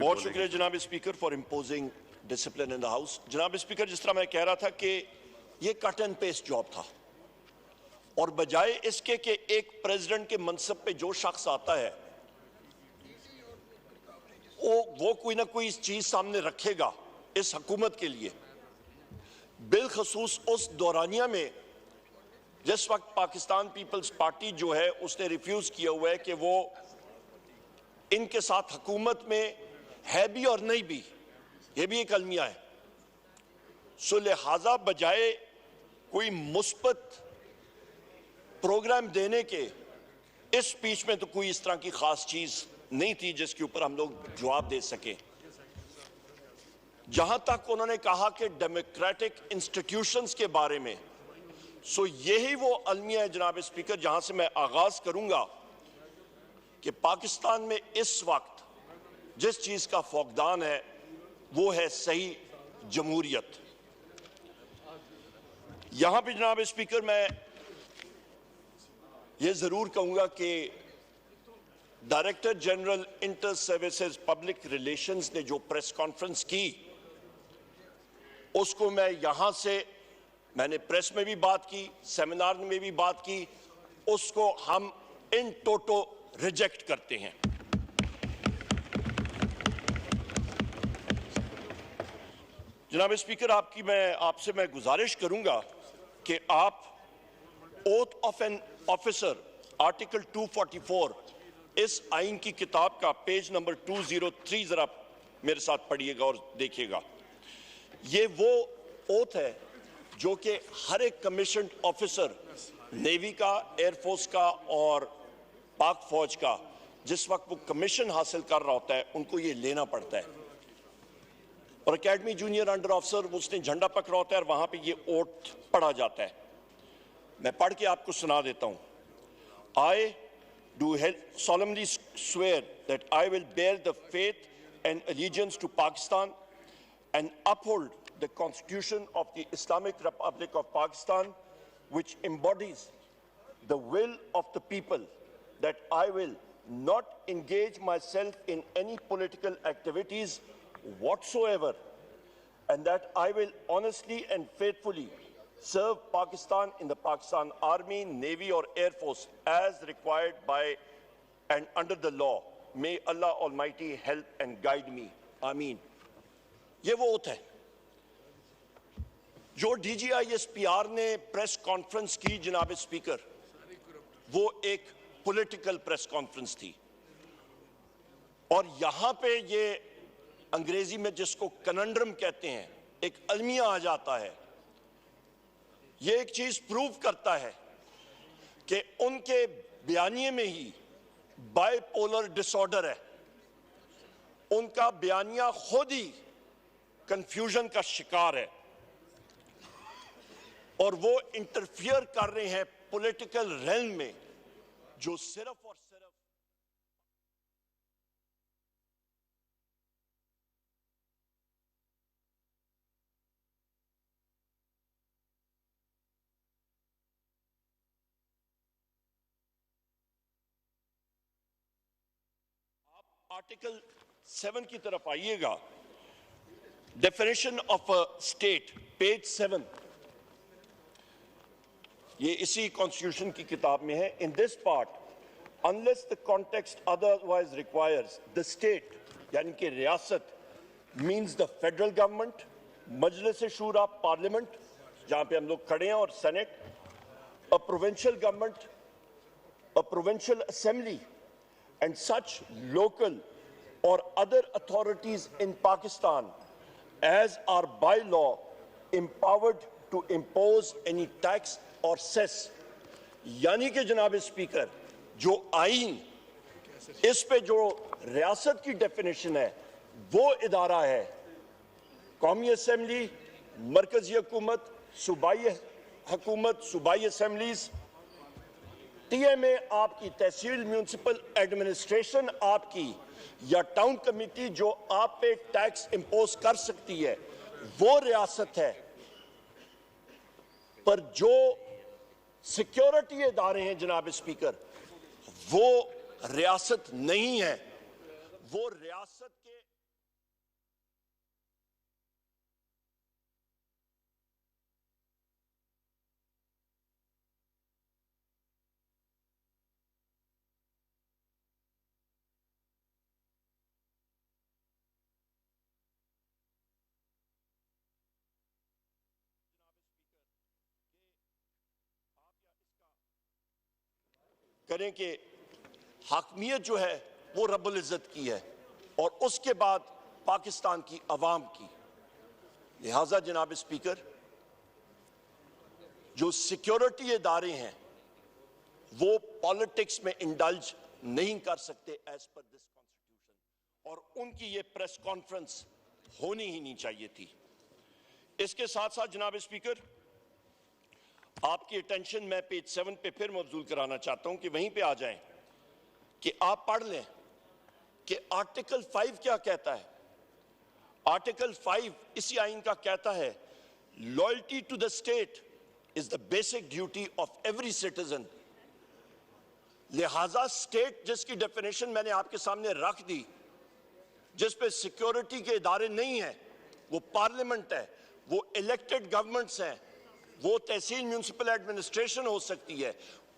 बहुत शुक्रिया जनाब speaker for imposing discipline in the house. जनाब स्पीकर, जिस तरह मैं कह रहा था कि ये कट एंड पेस्ट जॉब था और बजाय इसके कि एक प्रेसिडेंट के मनसब पे जो शख्स आता है वो कोई ना कोई चीज सामने रखेगा इस हुकूमत के लिए, बिलखसूस उस दौरानिया में जिस वक्त पाकिस्तान पीपल्स पार्टी जो है उसने रिफ्यूज किया हुआ है कि वो इनके साथ हुकूमत में है भी और नहीं भी, ये भी एक अलमिया है। सो लिहाजा बजाय कोई मुस्बत प्रोग्राम देने के इस स्पीच में तो कोई इस तरह की खास चीज नहीं थी जिसके ऊपर हम लोग जवाब दे सके। जहां तक उन्होंने कहा कि डेमोक्रेटिक इंस्टीट्यूशंस के बारे में, सो यही वो अलमिया है जनाब स्पीकर जहां से मैं आगाज करूंगा कि पाकिस्तान में इस वक्त जिस चीज का फौकदान है वो है सही जमहूरियत। यहां पे जनाब स्पीकर मैं ये जरूर कहूंगा कि director general inter services public relations ने जो प्रेस कॉन्फ्रेंस की उसको मैं यहां से, मैंने प्रेस में भी बात की, सेमिनार में भी बात की, उसको हम इन टोटो रिजेक्ट करते हैं। जनाब स्पीकर, आपसे मैं गुजारिश करूंगा कि आप oath of an officer article 244 इस आइन की किताब का पेज नंबर 203 जरा मेरे साथ पढ़िएगा और देखिएगा। ये वो ओथ है जो कि हर एक कमीशन्ड ऑफिसर नेवी का, एयरफोर्स का और पाक फौज का जिस वक्त वो कमीशन हासिल कर रहा होता है उनको ये लेना पड़ता है। और एकेडमी जूनियर अंडर ऑफिसर उसने झंडा पकड़ा होता है और वहां पे ये ओथ पढ़ा जाता है। मैं पढ़ के आपको सुना देता हूं। I do solemnly swear that I will bear the faith and allegiance to Pakistan and uphold the Constitution of the Islamic Republic of Pakistan, which embodies the will of the people, that I will not engage myself in any political activities whatsoever, and that I will honestly and faithfully serve Pakistan in the Pakistan Army, Navy or Air Force as required by and under the law. May Allah Almighty help and guide me. Ameen. ये वो oath है जो DGISPR ने press conference की जनाब speaker, वो एक political press conference थी और यहां पे ये अंग्रेजी में जिसको कनंड्रम कहते हैं एक अलमिया आ जाता है। ये एक चीज प्रूव करता है कि उनके बयानिए में ही बाइपोलर डिसऑर्डर है। उनका बयानिया खुद ही कंफ्यूजन का शिकार है और वो इंटरफियर कर रहे हैं पॉलिटिकल रेल्म में जो सिर्फ और सिर्फ आर्टिकल 7 की तरफ आइएगा। Definition of a state, page 7, ये इसी कॉन्स्टिट्यूशन की किताब में है। In this part, unless the context otherwise requires, the state यानी कि रियासत मींस द फेडरल गवर्नमेंट, मजलिस शूरा पार्लियामेंट जहां पे हम लोग खड़े हैं और senate, a provincial government, a provincial assembly and such local or other authorities in Pakistan as are by law empowered to impose any tax or cess। यानी कि जनाब स्पीकर, जो आइन इस पे जो रियासत की डेफिनेशन है वो इदारा है कौमी असेंबली, मरकजी हुकूमत, सूबाई हुकूमत, सूबाई असेंबलीज, टीएमए आपकी तहसील, म्यूनिसिपल एडमिनिस्ट्रेशन आपकी, या टाउन कमेटी जो आप पे टैक्स इंपोज कर सकती है वो रियासत है। पर जो सिक्योरिटी इदारे हैं जनाब स्पीकर वो रियासत नहीं है, वो रियासत के करें कि हाकमियत जो है वो रब्बुल इज़्ज़त की है और उसके बाद पाकिस्तान की अवाम की। लिहाजा जनाब स्पीकर, जो सिक्योरिटी इदारे हैं वो पॉलिटिक्स में इंडल्ज नहीं कर सकते एज पर दिस कॉन्स्टिट्यूशन, और उनकी ये प्रेस कॉन्फ्रेंस होनी ही नहीं चाहिए थी। इसके साथ साथ जनाब स्पीकर, आपकी अटेंशन मैं पेज 7 पे फिर मबजूल कराना चाहता हूं कि वहीं पे आ जाएं कि आप पढ़ लें कि आर्टिकल 5 क्या कहता है। आर्टिकल 5 इसी आइन का कहता है, loyalty to the state is the basic duty of every citizen. लिहाजा स्टेट जिसकी डेफिनेशन मैंने आपके सामने रख दी, जिस पे सिक्योरिटी के इदारे नहीं है, वो पार्लियामेंट है, वो इलेक्टेड गवर्नमेंट्स हैं, वो तहसील म्यूनिसिपल एडमिनिस्ट्रेशन हो सकती है,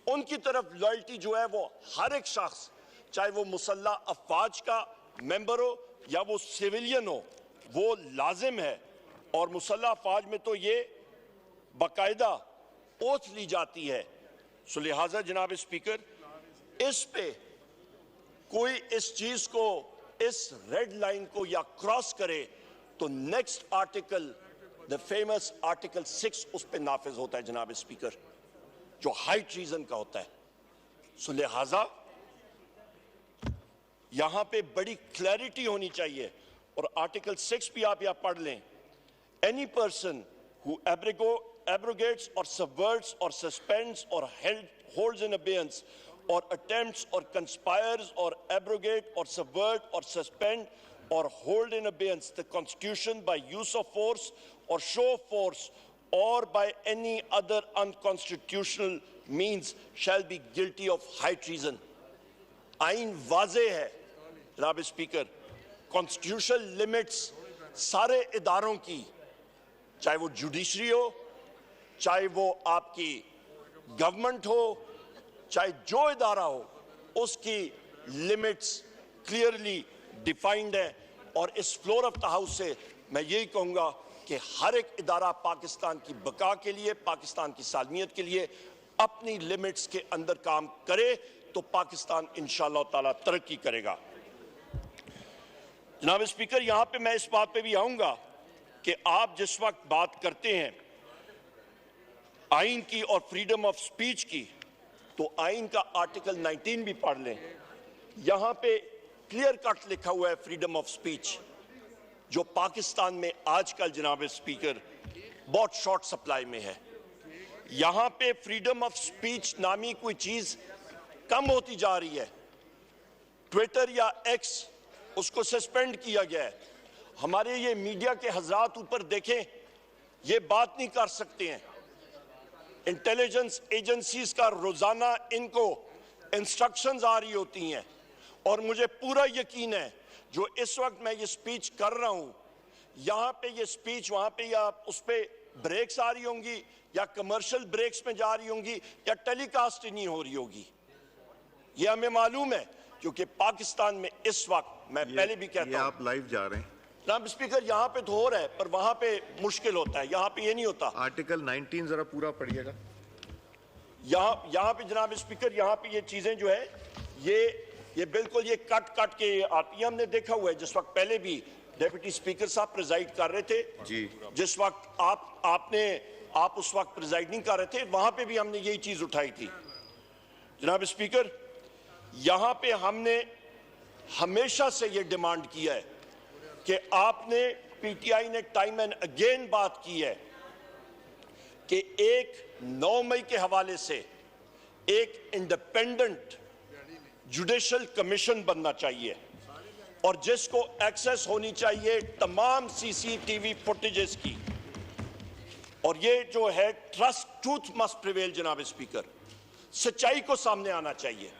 उनकी तरफ लॉयल्टी जो है वो हर एक शख्स, चाहे वो मुसल्ला अफवाज का मेंबर हो या वो सिविलियन हो, वो लाजिम है। और मुसल्ला अफवाज में तो ये बाकायदा ओथ ली जाती है। सो लिहाजा जनाब स्पीकर, इस पे कोई इस चीज को, इस रेड लाइन को या क्रॉस करे तो next article, the famous article 6 उस पे नाफिज होता है जनाब स्पीकर, जो हाई ट्रीजन का होता है। सो लिहाजा यहां पे बड़ी क्लैरिटी होनी चाहिए। और आर्टिकल 6 भी आप यहां पढ़ लें, any person who abrogates or subverts or suspends or holds in abeyance or attempts or conspires or abrogate or subvert or suspend or hold in abeyance the Constitution by use of force or show of force or by any other unconstitutional means shall be guilty of high treason। आइन वाज़े है जनाब speaker, constitutional limits सारे इदारों की, चाहे वो judiciary हो, चाहे वो आपकी गवर्नमेंट हो, चाहे जो इदारा हो, उसकी लिमिट्स क्लियरली डिफाइंड है। और इस फ्लोर ऑफ द हाउस से मैं यही कहूंगा कि हर एक इदारा पाकिस्तान की बका के लिए, पाकिस्तान की सालमियत के लिए अपनी लिमिट्स के अंदर काम करे तो पाकिस्तान इंशाअल्लाह ताला तरक्की करेगा। जनाब स्पीकर, यहां पे मैं इस बात पे भी आऊंगा कि आप जिस वक्त बात करते हैं आइन की और फ्रीडम ऑफ स्पीच की, तो आइन का आर्टिकल 19 भी पढ़ लें। यहां पे क्लियर कट लिखा हुआ है फ्रीडम ऑफ स्पीच, जो पाकिस्तान में आजकल जनाब स्पीकर बहुत शॉर्ट सप्लाई में है। यहां पे फ्रीडम ऑफ स्पीच नामी कोई चीज कम होती जा रही है। ट्विटर या एक्स, उसको सस्पेंड किया गया है। हमारे ये मीडिया के हजरात ऊपर देखें, ये बात नहीं कर सकते हैं। इंटेलिजेंस एजेंसीज का रोजाना इनको इंस्ट्रक्शंस आ रही होती हैं, और मुझे पूरा यकीन है जो इस वक्त मैं ये स्पीच कर रहा हूं, यहां पे ये स्पीच वहां पे या उस पे ब्रेक्स आ रही होंगी या कमर्शियल ब्रेक्स में जा रही होंगी या टेलीकास्ट ही नहीं हो रही होगी। ये हमें मालूम है, क्योंकि पाकिस्तान में इस वक्त, मैं पहले भी कहता हूं, आप लाइव जा रहे हैं जनाब स्पीकर, यहाँ पे तो हो रहा है पर वहां पे मुश्किल होता है, यहाँ पे ये नहीं होता। आर्टिकल 19 जरा पूरा पढ़िएगा। यहाँ पे जनाब स्पीकर, यहाँ पे ये चीजें जो है ये बिल्कुल ये कट के आती है। हमने देखा हुआ है, जिस वक्त पहले भी डेप्यूटी स्पीकर साहब प्रिजाइड कर रहे थे जी, जिस वक्त आप उस वक्त प्रिजाइड नहीं कर रहे थे, वहां पे भी हमने यही चीज उठाई थी। जनाब स्पीकर, यहां पे हमने हमेशा से ये डिमांड किया है कि आपने, पीटीआई ने टाइम एंड अगेन बात की है कि 9 मई के हवाले से एक इंडिपेंडेंट जुडिशल कमीशन बनना चाहिए और जिसको एक्सेस होनी चाहिए तमाम सीसीटीवी फुटेजेस की। और ये जो है ट्रूथ मस्ट प्रिवेल जनाब स्पीकर, सच्चाई को सामने आना चाहिए।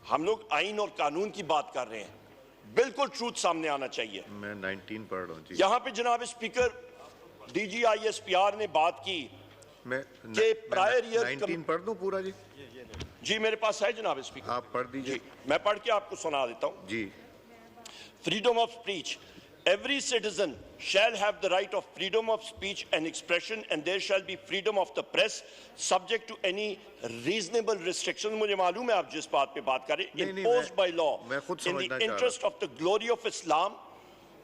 हम लोग आइन और कानून की बात कर रहे हैं, बिल्कुल ट्रूथ सामने आना चाहिए। मैं 19 पढ़ रहा हूं जी। यहां पे जनाब स्पीकर DGISPR ने बात की कि प्रायर ईयर 19 पढ़ दूं पूरा जी? जी मेरे पास है जनाब स्पीकर, आप पढ़ दीजिए। मैं पढ़ के आपको सुना देता हूं जी। Freedom of speech, Every citizen shall have the right of freedom of speech and expression, and there shall be freedom of the press, subject to any reasonable restrictions. मुझे मालूम है आप जिस बात पे बात कर रहे हैं, imposed by law in the interest of the glory of Islam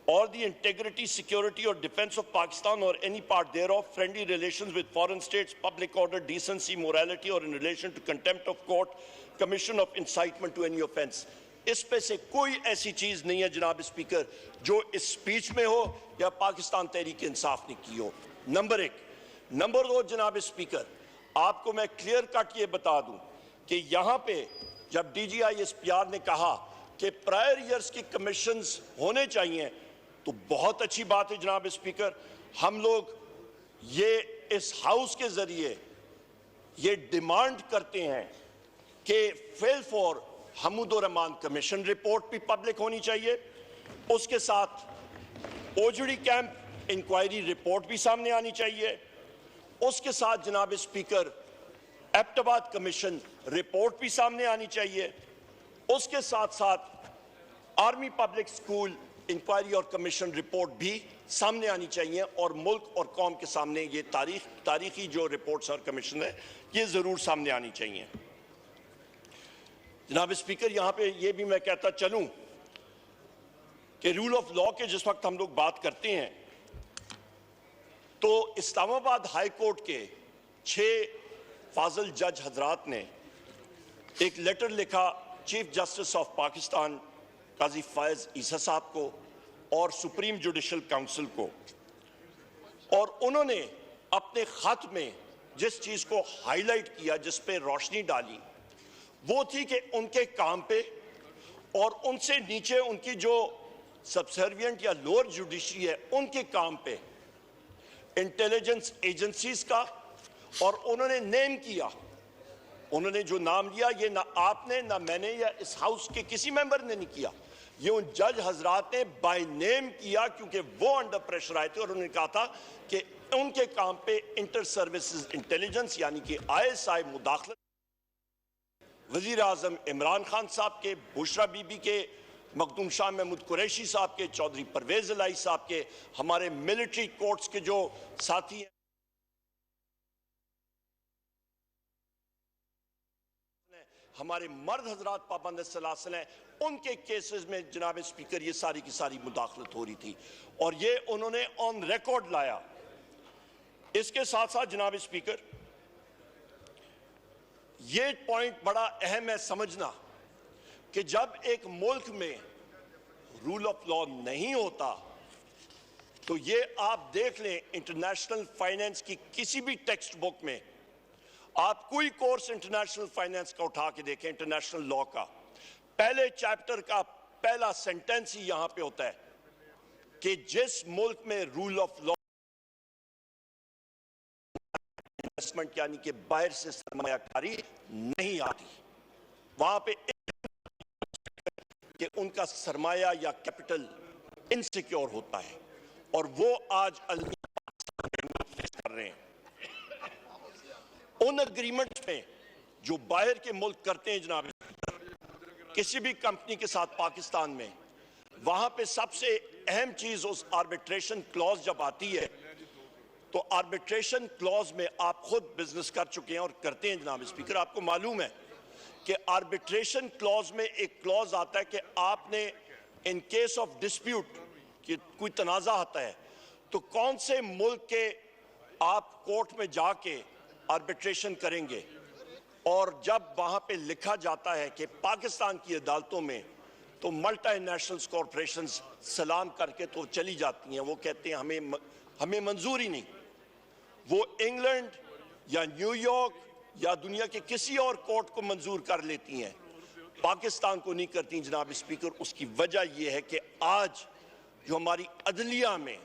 or the integrity, security or defense of Pakistan or any part thereof, friendly relations with foreign states, public order, decency, morality, or in relation to contempt of court, commission of incitement to any offence. इस पे से कोई ऐसी चीज नहीं है जनाब speaker जो इस स्पीच में हो या पाकिस्तान तहरीक इंसाफ ने की हो। नंबर एक। नंबर दो, जनाब स्पीकर, आपको मैं क्लियर कट ये बता दूं कि यहां पे जब DGI-SPR ने कहा कि प्रायर ईयर्स की कमीशंस होने चाहिए, तो बहुत अच्छी बात है जनाब स्पीकर। हम लोग ये इस हाउस के जरिए ये डिमांड करते हैं कि fail for Hamoodur Rahman commission report भी पब्लिक होनी चाहिए, उसके साथ ओजड़ी कैंप इंक्वायरी रिपोर्ट भी सामने आनी चाहिए, उसके साथ जनाब स्पीकर एबटाबाद कमीशन रिपोर्ट भी सामने आनी चाहिए, उसके साथ साथ आर्मी पब्लिक स्कूल इंक्वायरी और कमीशन रिपोर्ट भी सामने आनी चाहिए, और मुल्क और कौम के सामने ये तारीखी जो रिपोर्ट्स और कमीशन है ये जरूर सामने आनी चाहिए। जनाब स्पीकर, यहां पे ये भी मैं कहता चलूं कि रूल ऑफ लॉ के जिस वक्त हम लोग बात करते हैं तो इस्लामाबाद हाई कोर्ट के 6 फाजल जज हजरात ने एक लेटर लिखा चीफ जस्टिस ऑफ पाकिस्तान काजी फायज ईसा साहब को और सुप्रीम जुडिशल काउंसिल को, और उन्होंने अपने खत में जिस चीज को हाईलाइट किया, जिस पे रोशनी डाली, वो थी कि उनके काम पे और उनसे नीचे उनकी जो सबसर्विएंट या लोअर जुडिशरी है उनके काम पे इंटेलिजेंस एजेंसीज का, और उन्होंने नेम किया, उन्होंने जो नाम लिया ये ना आपने ना मैंने या इस हाउस के किसी मेंबर ने नहीं किया, ये उन जज हजरात ने बाय नेम किया, क्योंकि वो अंडर प्रेशर आए थे और उन्होंने कहा था कि उनके काम पे इंटर सर्विसेज इंटेलिजेंस यानी कि ISI मुदाखलत, वजीर आजम इमरान खान साहब के, बुशरा बीबी के, मखदूम शाह महमूद कुरैशी साहब के, चौधरी परवेज इलाही साहब के, हमारे मिलिट्री कोर्ट्स के जो साथी हैं, हमारे मर्द हजरात पाबंद सलासल हैं, उनके केसेस में जनाब स्पीकर ये सारी की सारी मुदाखलत हो रही थी, और ये उन्होंने ऑन रिकॉर्ड लाया। इसके साथ साथ जनाब स्पीकर ये पॉइंट बड़ा अहम है समझना कि जब एक मुल्क में रूल ऑफ लॉ नहीं होता तो ये आप देख लें, इंटरनेशनल फाइनेंस की किसी भी टेक्स्ट बुक में आप कोई कोर्स इंटरनेशनल फाइनेंस का उठा के देखें, इंटरनेशनल लॉ का पहले चैप्टर का पहला सेंटेंस ही यहां पे होता है कि जिस मुल्क में रूल ऑफ लॉ इन्वेस्टमेंट यानी कि बाहर से सरमायाकारी नहीं आती, वहां पे कि उनका सरमाया या कैपिटल इनसिक्योर होता है, और वो आज फेस कर रहे हैं। उन एग्रीमेंट्स में जो बाहर के मुल्क करते हैं जनाब, किसी भी कंपनी के साथ पाकिस्तान में, वहां पे सबसे अहम चीज उस आर्बिट्रेशन क्लॉज जब आती है, तो आर्बिट्रेशन क्लॉज में आप खुद बिजनेस कर चुके हैं और करते हैं जनाब स्पीकर, आपको मालूम है कि आर्बिट्रेशन क्लॉज में एक क्लॉज आता है कि आपने इन केस ऑफ डिस्प्यूट कि कोई तनाजा आता है तो कौन से मुल्क के आप कोर्ट में जाके आर्बिट्रेशन करेंगे, और जब वहां पे लिखा जाता है कि पाकिस्तान की अदालतों में, तो मल्टीनेशनल कॉरपोरेशंस सलाम करके तो चली जाती हैं, वो कहते हैं हमें मंजूर ही नहीं, वो इंग्लैंड या न्यूयॉर्क या दुनिया के किसी और कोर्ट को मंजूर कर लेती हैं, पाकिस्तान को नहीं करती जनाब स्पीकर। उसकी वजह यह है कि आज जो हमारी अदलिया में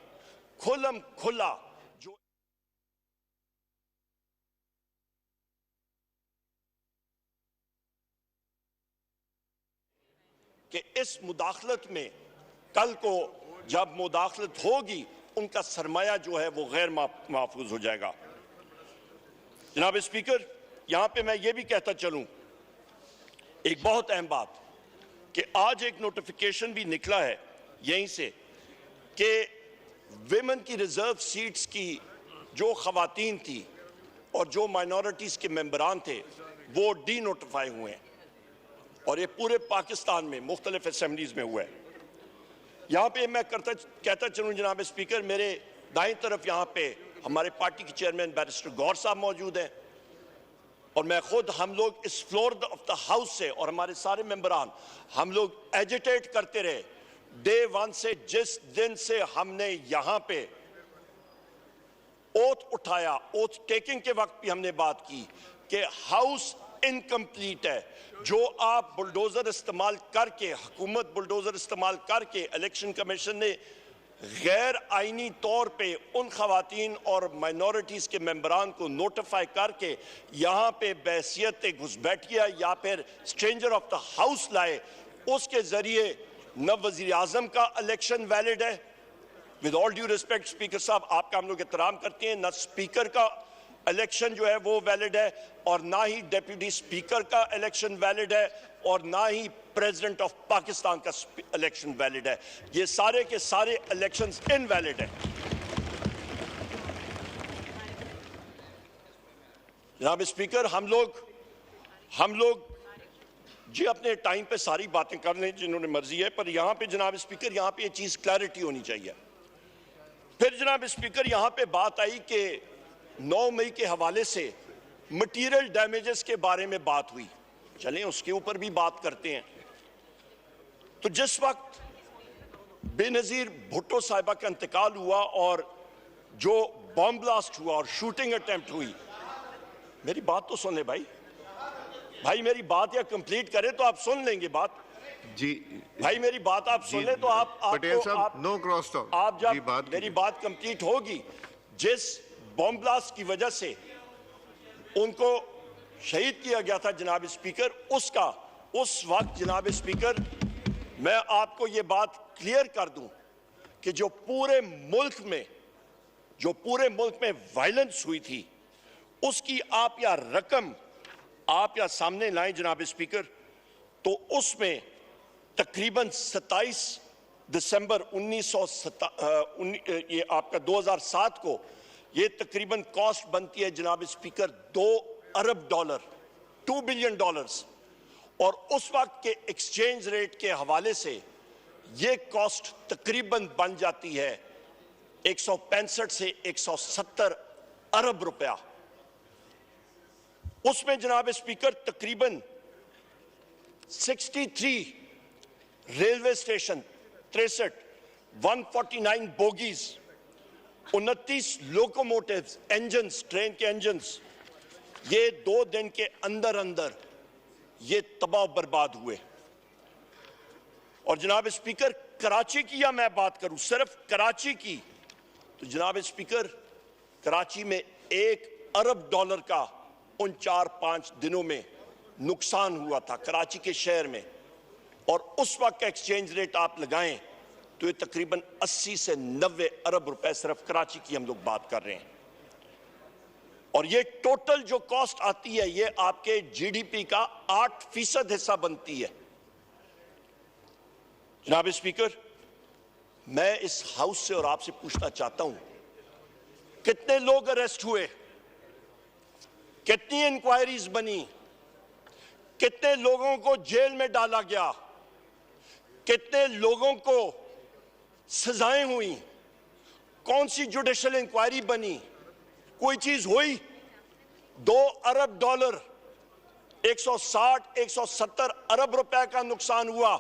खुलम खुला जो कि इस मुदाखलत में कल को जब मुदाखलत होगी उनका सरमाया जो है वो गैर महफूज हो जाएगा। जनाब स्पीकर, यहां पे मैं ये भी कहता चलूं एक बहुत अहम बात कि आज एक नोटिफिकेशन भी निकला है यहीं से कि विमेन की रिजर्व सीट्स की जो खवातीन थी और जो माइनॉरिटीज़ के मेंबरान थे वो डी नोटिफाई हुए हैं और ये पूरे पाकिस्तान में मुख्तलिफ असेंबलीज में हुआ है। यहाँ पे मैं कहता चलूँ जनाब स्पीकर, मेरे दाईं तरफ यहाँ पे हमारे पार्टी के चेयरमैन बैरिस्टर गौर साहब मौजूद हैं और मैं खुद, हम लोग इस फ्लोर ऑफ द हाउस से और हमारे सारे मेंबरान हम लोग एजिटेट करते रहे डे वन से। जिस दिन से हमने यहाँ पे ओथ उठाया, ओथ टेकिंग के वक्त भी हमने बात की कि हाउस इनकम्प्लीट है। जो आप बुलडोजर इस्तेमाल करके, हुकूमत बुलडोजर इस्तेमाल करके, इलेक्शन कमीशन ने गैर आईनी तौर पे उन खवातीन और माइनॉरिटीज़ के मेंबरान को नोटिफाई करके यहाँ पे बैसियत घुसबैठिया या फिर स्ट्रेंजर ऑफ द हाउस लाए, उसके ज़रिए न वज़ीर आज़म का इलेक्शन वैलिड है, with all due respect speaker साहब आपका हम लोग एहतराम करते हैं, न स्पीकर का इलेक्शन जो है वो वैलिड है और ना ही डिप्टी स्पीकर का इलेक्शन वैलिड है और ना ही प्रेसिडेंट ऑफ पाकिस्तान का इलेक्शन वैलिड है। ये सारे के सारे इलेक्शंस इनवैलिड है। जनाब स्पीकर, हम लोग जी अपने टाइम पे सारी बातें कर लें जिन्होंने मर्जी है, पर यहाँ पे जनाब स्पीकर, यहाँ पे ये चीज़ क्लैरिटी होनी चाहिए। फिर जनाब स्पीकर यहाँ पे बात आई कि 9 मई के हवाले से मटीरियल डैमेजेस के बारे में बात हुई, चलें उसके ऊपर भी बात करते हैं। तो जिस वक्त बेनज़ीर भुट्टो साहिबा का इंतकाल हुआ और जो बॉम्ब ब्लास्ट हुआ और शूटिंग अटेम्प्ट हुई, मेरी बात तो सुन ले भाई, मेरी बात या कंप्लीट करें तो आप सुन लेंगे बात जी भाई, मेरी बात आप सुन ले तो आप पटेल साहब नो क्रॉस टॉक, आप जब मेरी बात कंप्लीट होगी, जिस बॉम्ब ब्लास्ट की वजह से उनको शहीद किया गया था जनाब स्पीकर, उसका उस वक्त जनाब स्पीकर मैं आपको ये बात क्लियर कर दूं कि जो पूरे मुल्क में वायलेंस हुई थी उसकी आप या रकम आप या सामने लाएं जनाब स्पीकर, तो उसमें तकरीबन 27 दिसंबर ये आपका 2007 को ये तकरीबन कॉस्ट बनती है जनाब स्पीकर $2 अरब, $2 बिलियन, और उस वक्त के एक्सचेंज रेट के हवाले से ये कॉस्ट तकरीबन बन जाती है 165 से 170 अरब रुपया। उसमें जनाब स्पीकर तकरीबन 63 railway station, 63 149 bogies, 29 locomotives, engines, train के इंजन्स, ये 2 दिन के अंदर अंदर ये तबाह बर्बाद हुए। और जनाब स्पीकर, कराची की या मैं बात करूं सिर्फ कराची की, तो जनाब स्पीकर कराची में $1 अरब का उन 4-5 दिनों में नुकसान हुआ था कराची के शहर में, और उस वक्त का एक्सचेंज रेट आप लगाएं तो ये तकरीबन 80 से 90 अरब रुपए सिर्फ कराची की हम लोग बात कर रहे हैं। और ये टोटल जो कॉस्ट आती है ये आपके जीडीपी का 8% हिस्सा बनती है। जनाब स्पीकर, मैं इस हाउस से और आपसे पूछना चाहता हूं, कितने लोग अरेस्ट हुए, कितनी इंक्वायरीज बनी, कितने लोगों को जेल में डाला गया, कितने लोगों को सजाएं हुई, कौन सी जुडिशल इंक्वायरी बनी, कोई चीज हुई? $2 अरब, 160-170 अरब रुपए का नुकसान हुआ,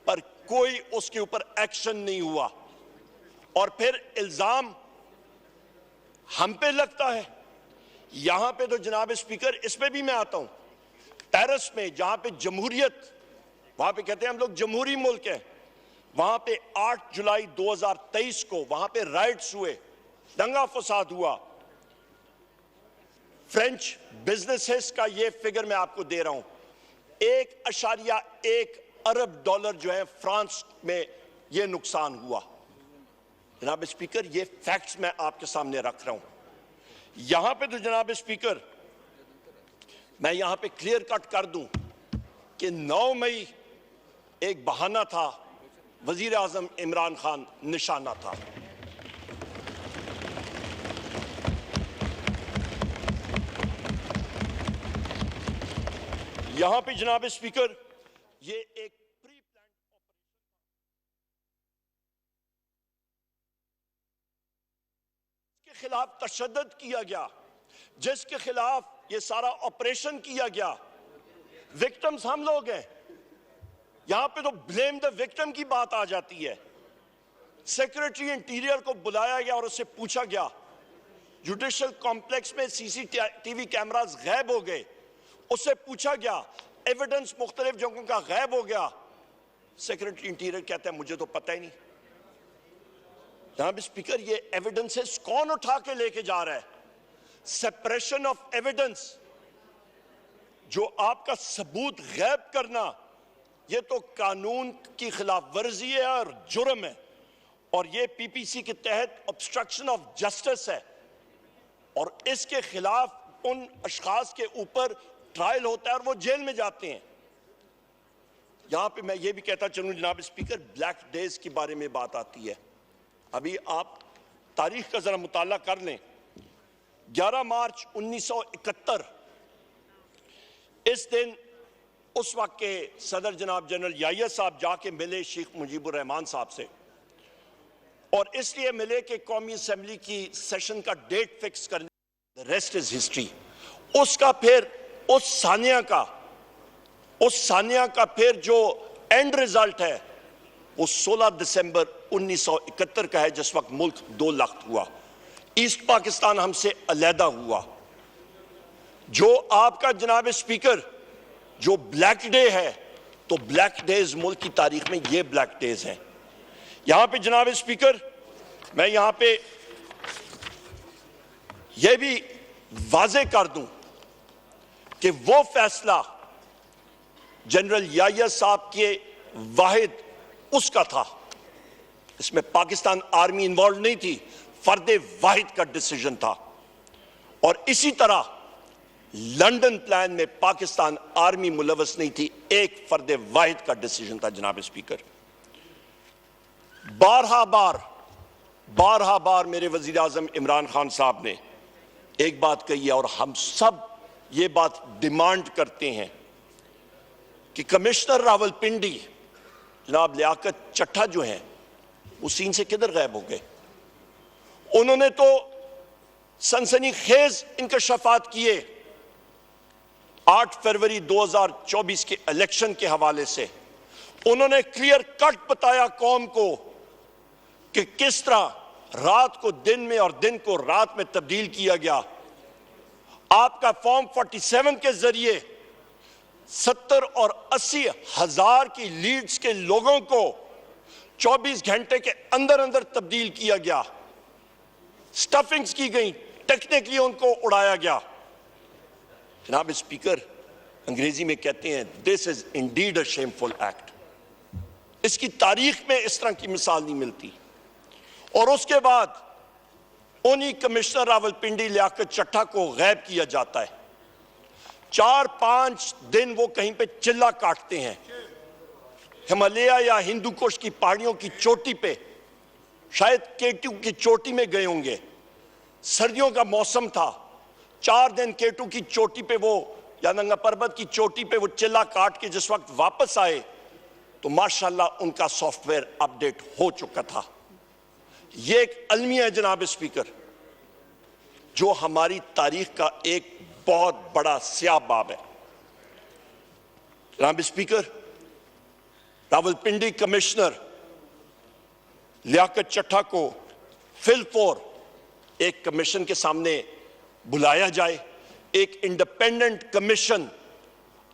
पर कोई उसके ऊपर एक्शन नहीं हुआ। और फिर इल्जाम हम पे लगता है। यहां पे तो जनाब स्पीकर, इसमें भी मैं आता हूं, पेरिस में जहां पे जमहूरियत, वहां पे कहते हैं हम लोग जमहूरी मुल्क है, वहां पे 8 जुलाई 2023 को वहां पे राइट्स हुए, दंगा फसाद हुआ। फ्रेंच बिजनेसेस का ये फिगर मैं आपको दे रहा हूं, 1.1 अरब डॉलर जो है फ्रांस में ये नुकसान हुआ। जनाब स्पीकर, ये फैक्ट्स मैं आपके सामने रख रहा हूं। यहां पे तो जनाब स्पीकर मैं यहां पे क्लियर कट कर दूं कि 9 मई एक बहाना था वजीर आजम इमरान खान निशाना था। यहां पे जनाब स्पीकर, ये एक प्री प्लान के खिलाफ तशद्दुद किया गया, जिसके खिलाफ ये सारा ऑपरेशन किया गया। विक्टिम्स हम लोग हैं। यहां पे तो ब्लेम द विक्टिम की बात आ जाती है। सेक्रेटरी इंटीरियर को बुलाया गया और उससे पूछा गया, जुडिशल कॉम्प्लेक्स में सीसीटीवी कैमरास गायब हो गए, उससे पूछा गया, एविडेंस मुख्तलिफ जगहों का गायब हो गया। सेक्रेटरी इंटीरियर कहता है मुझे तो पता ही नहीं। जनाब स्पीकर, ये एविडेंसेस कौन उठा के लेके जा रहा है? सेपरेशन ऑफ एविडेंस, जो आपका सबूत गायब करना, ये तो कानून की खिलाफ वर्जी है और जुर्म है, और ये पीपीसी के तहत ऑब्स्ट्रक्शन ऑफ जस्टिस है, और इसके खिलाफ उन अशखास के ऊपर ट्रायल होता है और वो जेल में जाते हैं। यहां पे मैं ये भी कहता चलूं जनाब स्पीकर, ब्लैक डेज के बारे में बात आती है। अभी आप तारीख का जरा मुताला कर लें। 11 मार्च 1971, इस दिन उस वक्त के सदर जनाब जनरल याहिया साहब जाके मिले शेख मुजीबुर रहमान साहब से, और इसलिए मिले कि कौमी असेंबली की सेशन का डेट फिक्स करने। The rest is history. उसका फिर उस सानिया का फिर जो एंड रिजल्ट है वो 16 दिसंबर 1971 का है, जिस वक्त मुल्क 2 लाख हुआ, ईस्ट पाकिस्तान हमसे अलहदा हुआ। जो आपका जनाब स्पीकर जो ब्लैक डे है, तो ब्लैक डेज मुल्क की तारीख में ये ब्लैक डेज हैं। यहां पे जनाब स्पीकर, मैं यहां पे ये भी वाजे कर दूं कि वो फैसला जनरल याहिया साहब के वाहिद उसका था, इसमें पाकिस्तान आर्मी इन्वॉल्व नहीं थी, फर्दे वाहिद का डिसीजन था। और इसी तरह लंदन प्लान में पाकिस्तान आर्मी मुलवस नहीं थी, एक फर्दे वाहिद का डिसीजन था। जनाब स्पीकर, बारहा बार मेरे वजीर आजम इमरान खान साहब ने एक बात कही है, और हम सब ये बात डिमांड करते हैं कि कमिश्नर रावलपिंडी जनाब लियाकत चट्टा जो हैं वो सीन से किधर गायब हो गए? उन्होंने तो सनसनीखेज इंकशाफात किए 8 फरवरी 2024 के इलेक्शन के हवाले से। उन्होंने क्लियर कट बताया कौम को कि किस तरह रात को दिन में और दिन को रात में तब्दील किया गया। आपका फॉर्म 47 के जरिए 70 और 80 हजार की लीड्स के लोगों को 24 घंटे के अंदर अंदर तब्दील किया गया, स्टफिंग्स की गई, टेक्निकली उनको उड़ाया गया। जनाब स्पीकर, अंग्रेजी में कहते हैं this is indeed a shameful act. इसकी तारीख में इस तरह की मिसाल नहीं मिलती। और उसके बाद उन्हीं कमिश्नर रावलपिंडी लियाकत चट्टा को गायब किया जाता है। 4-5 दिन वो कहीं पे चिल्ला काटते हैं, हिमालय या हिंदू कुश की पहाड़ियों की चोटी पे, शायद केटू की चोटी में गए होंगे, सर्दियों का मौसम था। 4 दिन केटू की चोटी पे वो या नंगा पर्वत की चोटी पे वो चिल्ला काट के जिस वक्त वापस आए तो माशाल्लाह उनका सॉफ्टवेयर अपडेट हो चुका था। ये एक अलमिया है जनाब स्पीकर, जो हमारी तारीख का एक बहुत बड़ा स्याह बाब है। जनाब स्पीकर, रावलपिंडी कमिश्नर लियाकत चट्टा को फिलफोर एक कमीशन के सामने बुलाया जाए। एक इंडिपेंडेंट कमीशन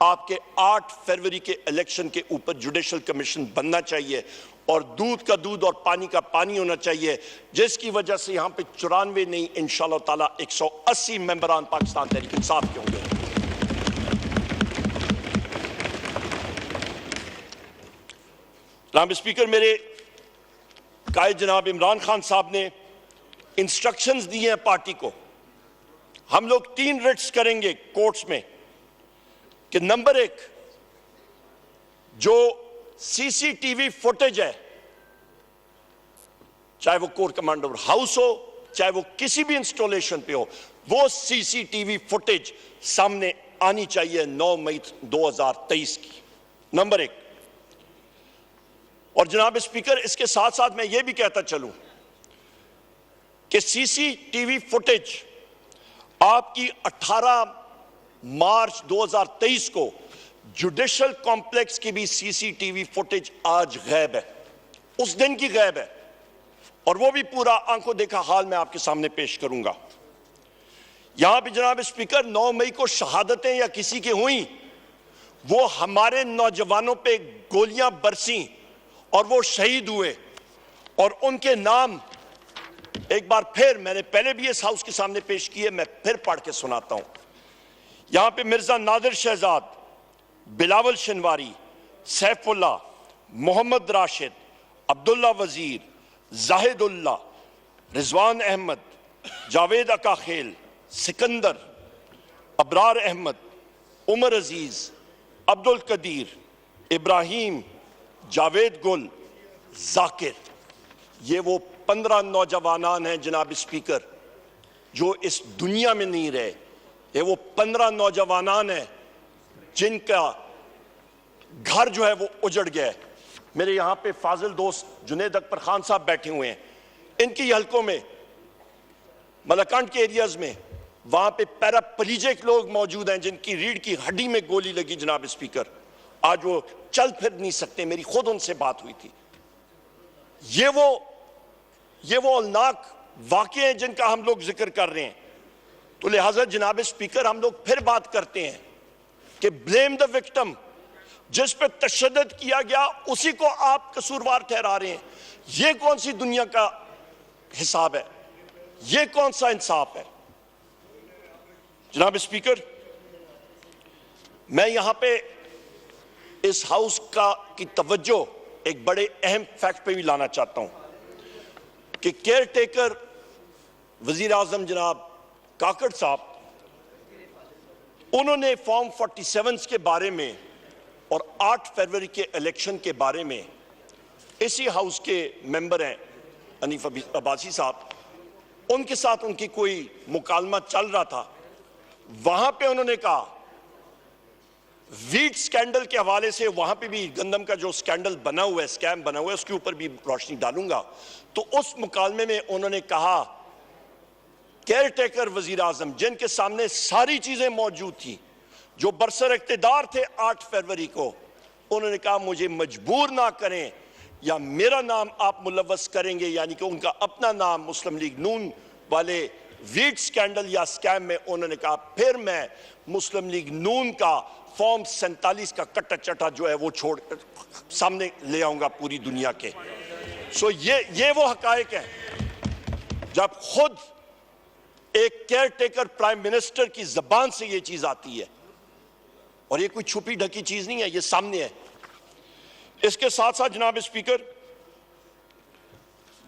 आपके 8 फरवरी के इलेक्शन के ऊपर जुडिशल कमीशन बनना चाहिए, और दूध का दूध और पानी का पानी होना चाहिए, जिसकी वजह से यहां पे 94 नहीं इंशाअल्लाह ताला 180 मेंबरान पाकिस्तान तहरीक इंसाफ के होंगे। जनाब स्पीकर, मेरे कायद जनाब इमरान खान साहब ने इंस्ट्रक्शंस दिए हैं पार्टी को। हम लोग 3 रिट्स करेंगे कोर्ट्स में कि नंबर 1, जो सीसीटीवी फुटेज है चाहे वो कोर कमांडर हाउस हो, चाहे वो किसी भी इंस्टॉलेशन पे हो, वो सीसीटीवी फुटेज सामने आनी चाहिए 9 मई 2023 की, नंबर 1। और जनाब स्पीकर, इसके साथ साथ मैं ये भी कहता चलूं कि सीसीटीवी फुटेज आपकी 18 मार्च 2023 को जुडिशल कॉम्प्लेक्स की भी सीसीटीवी फुटेज आज गायब है, उस दिन की गायब है, और वो भी पूरा आंखों देखा हाल मैं आपके सामने पेश करूंगा। यहां पे जनाब स्पीकर 9 मई को शहादतें या किसी की हुई, वो हमारे नौजवानों पे गोलियां बरसी और वो शहीद हुए, और उनके नाम एक बार फिर मैंने पहले भी इस हाउस के सामने पेश किए, मैं फिर पढ़ के सुनाता हूं। यहां पे मिर्जा नादिर शहजाद, बिलावल शनवारी, सैफुल्ला, मोहम्मद राशिद, अब्दुल्ला वजीर, जाहिदुल्ला, रिजवान अहमद, जावेद अकाखेल, सिकंदर, अबरार अहमद, उमर अजीज, अब्दुल कदीर, इब्राहिम, जावेद गुल, जाकिर, ये वो 15 नौजवान हैं जनाब स्पीकर जो इस दुनिया में नहीं रहे। ये वो 15 नौजवान हैं जिनका घर जो है वो उजड़ गया है। मेरे यहाँ पे फाजिल दोस्त जुनेद अकबर खान साहब बैठे हुए हैं, इनकी हलकों में मलकंड के एरियाज में वहां पे पैराप्लीजिक लोग मौजूद हैं जिनकी रीढ़ की हड्डी में गोली लगी जनाब स्पीकर, आज वो चल फिर नहीं सकते। मेरी खुद उनसे बात हुई थी। ये वो औलनाक वाक़े हैं जिनका हम लोग जिक्र कर रहे हैं। तो लिहाजा जनाब स्पीकर, हम लोग फिर बात करते हैं कि ब्लेम द विक्टिम, जिस पे तशद्दुद किया गया उसी को आप कसूरवार ठहरा रहे हैं। ये कौन सी दुनिया का हिसाब है? ये कौन सा इंसाफ है? जनाब स्पीकर, मैं यहां पे इस हाउस की तवज्जो एक बड़े अहम फैक्ट पे भी लाना चाहता हूं कि केयर टेकर वजीर आजम जनाब काकड़ साहब, उन्होंने फॉर्म 47 के बारे में और 8 फरवरी के इलेक्शन के बारे में, इसी हाउस के मेंबर हैं हनीफ अब्बासी साहब, उनके साथ उनकी कोई मुकालमा चल रहा था। वहां पे उन्होंने कहा, वीट स्कैंडल के हवाले से, वहां पे भी गंदम का जो स्कैंडल बना हुआ है, स्कैम बना हुआ है, उसके ऊपर भी रोशनी डालूंगा। तो उस मुकालमे में उन्होंने कहा, केयर टेकर वजीर आजम जिनके सामने सारी चीजें मौजूद थी, जो बरसर इख्तिदार थे 8 फरवरी को, उन्होंने कहा मुझे मजबूर ना करें या मेरा नाम आप मुलव्वस करेंगे, यानी कि उनका अपना नाम मुस्लिम लीग नून वाले वीट स्कैंडल या स्कैम में, उन्होंने कहा फिर मैं मुस्लिम लीग नून का फॉर्म 47 का कट्टा चट्टा जो है वो छोड़ सामने ले आऊंगा पूरी दुनिया के। सो ये वो हकायक है जब खुद एक केयर टेकर प्राइम मिनिस्टर की जबान से ये चीज आती है, और ये कोई छुपी ढकी चीज नहीं है, ये सामने है। इसके साथ साथ जनाब स्पीकर,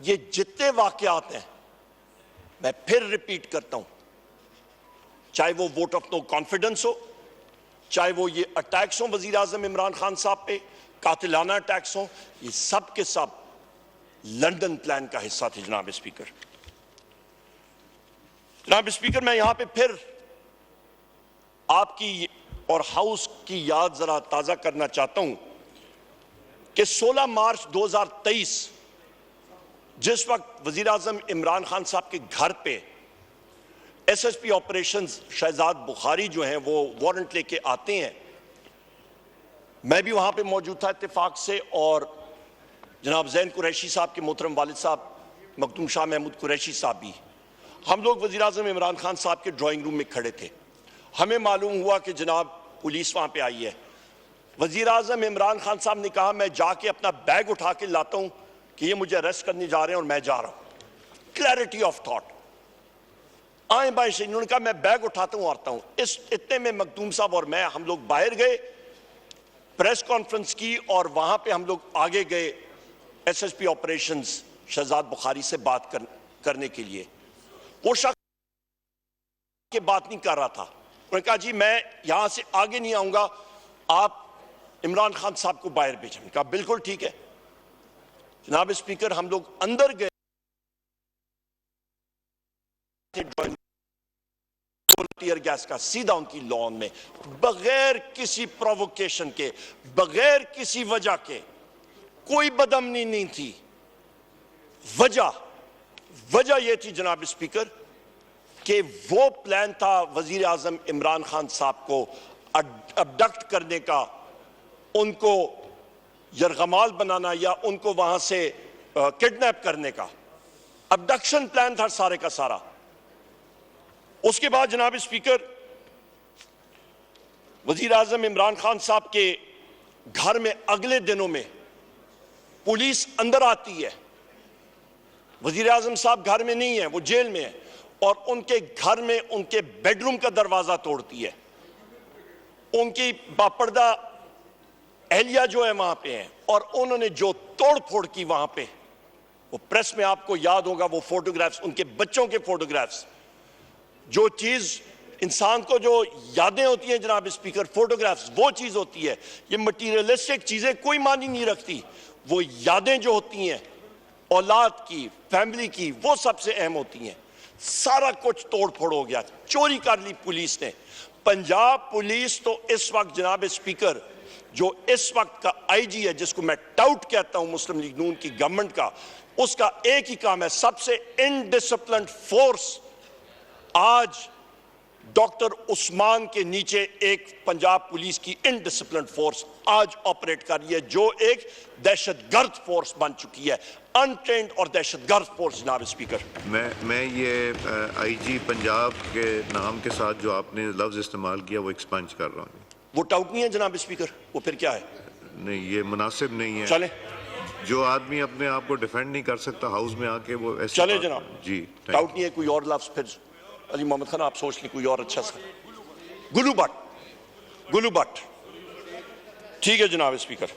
ये जितने वाकयात हैं, मैं फिर रिपीट करता हूं, चाहे वो वोट ऑफ नो कॉन्फिडेंस हो, चाहे वो ये अटैक्स हो वजीर आजम इमरान खान साहब पे, कातिलाना अटैक्स हो, ये सब के सब लंदन प्लान का हिस्सा थे जनाब स्पीकर। जनाब स्पीकर, मैं यहां पे फिर आपकी और हाउस की याद जरा ताजा करना चाहता हूं कि 16 मार्च 2023 जिस वक्त वजीर आजम इमरान खान साहब के घर पे SSP ऑपरेशंस शहजाद बुखारी जो हैं वो वारंट लेके आते हैं, मैं भी वहां पे मौजूद था इत्तेफाक से, और जनाब जैन कुरैशी साहब के मोहतरम वालिद साहब मखदूम शाह महमूद कुरैशी साहब भी, हम लोग वजीर आजम इमरान खान साहब के ड्राइंग रूम में खड़े थे। हमें मालूम हुआ कि जनाब पुलिस वहां पे आई है। वजीर आजम इमरान खान साहब ने कहा मैं जाके अपना बैग उठा के लाता हूं कि ये मुझे अरेस्ट करने जा रहे हैं और मैं जा रहा हूं। क्लैरिटी ऑफ थॉट, आए बाएं से इन्होंने कहा मैं बैग उठाता हूं आता हूं। इस इतने में मखदूम साहब और मैं, हम लोग बाहर गए, प्रेस कॉन्फ्रेंस की, और वहां पे हम लोग आगे गए SSP ऑपरेशंस शहजाद बुखारी से बात करने के लिए। वो शख्स के बात नहीं कर रहा था, उन्होंने कहा जी मैं यहां से आगे नहीं आऊंगा, आप इमरान खान साहब को बाहर भेजें। कहा बिल्कुल ठीक है। जनाब स्पीकर, हम लोग अंदर गए। टीयर गैस का सीधा उनकी लॉन में, बगैर किसी प्रोवोकेशन के, बगैर किसी वजह के। कोई बदअमनी नहीं थी। वजह यह थी जनाब स्पीकर कि वो प्लान था वजीर आजम इमरान खान साहब को अबडक्ट करने का, उनको यरगमाल बनाना या उनको वहां से किडनैप करने का। अबडक्शन प्लान था सारे का सारा। उसके बाद जनाब स्पीकर वजीर आजम इमरान खान साहब के घर में अगले दिनों में पुलिस अंदर आती है। वजीर आजम साहब घर में नहीं है, वो जेल में है, और उनके घर में उनके बेडरूम का दरवाजा तोड़ती है। उनकी बापर्दा एहलिया जो है वहां पे है, और उन्होंने जो तोड़ फोड़ की वहां पे, वो प्रेस में आपको याद होगा वो फोटोग्राफ्स, उनके बच्चों के फोटोग्राफ्स। जो चीज इंसान को जो यादें होती हैं जनाब स्पीकर, फोटोग्राफ्स वो चीज होती है। ये मटीरियलिस्टिक चीजें कोई मानी नहीं रखती। वो यादें जो होती हैं औलाद की, फैमिली की, वो सबसे अहम होती हैं। सारा कुछ तोड़ फोड़ हो गया, चोरी कर ली पुलिस ने। पंजाब पुलिस तो इस वक्त जनाब स्पीकर, जो इस वक्त का आईजी है, जिसको मैं टाउट कहता हूं मुस्लिम लीग नून की गवर्नमेंट का, उसका एक ही काम है, सबसे इनडिसिप्लिन्ड फोर्स आज डॉक्टर उस्मान के नीचे एक पंजाब पुलिस की इनडिसिप्लिन्ड फोर्स आज ऑपरेट कर रही है, जो एक दहशतगर्द फोर्स बन चुकी है, अनट्रेन्ड और दहशतगर्द फोर्स जनाब स्पीकर। मैं ये आईजी पंजाब के नाम के साथ जो आपने लफ्ज इस्तेमाल किया वो एक्सपंज कर रहा हूँ। वो टाउट नहीं है जनाब स्पीकर, वो फिर क्या है? नहीं, ये मुनासिब नहीं है। चले, जो आदमी अपने आप को डिफेंड नहीं कर सकता हाउस में आके, वो ऐसे चले जनाब जी। टाउट नहीं है। कोई और लफ्ज फिर अली मोहम्मद खान आप सोच लें कोई और अच्छा सा। गुलू भट्ट, ठीक है जनाब स्पीकर।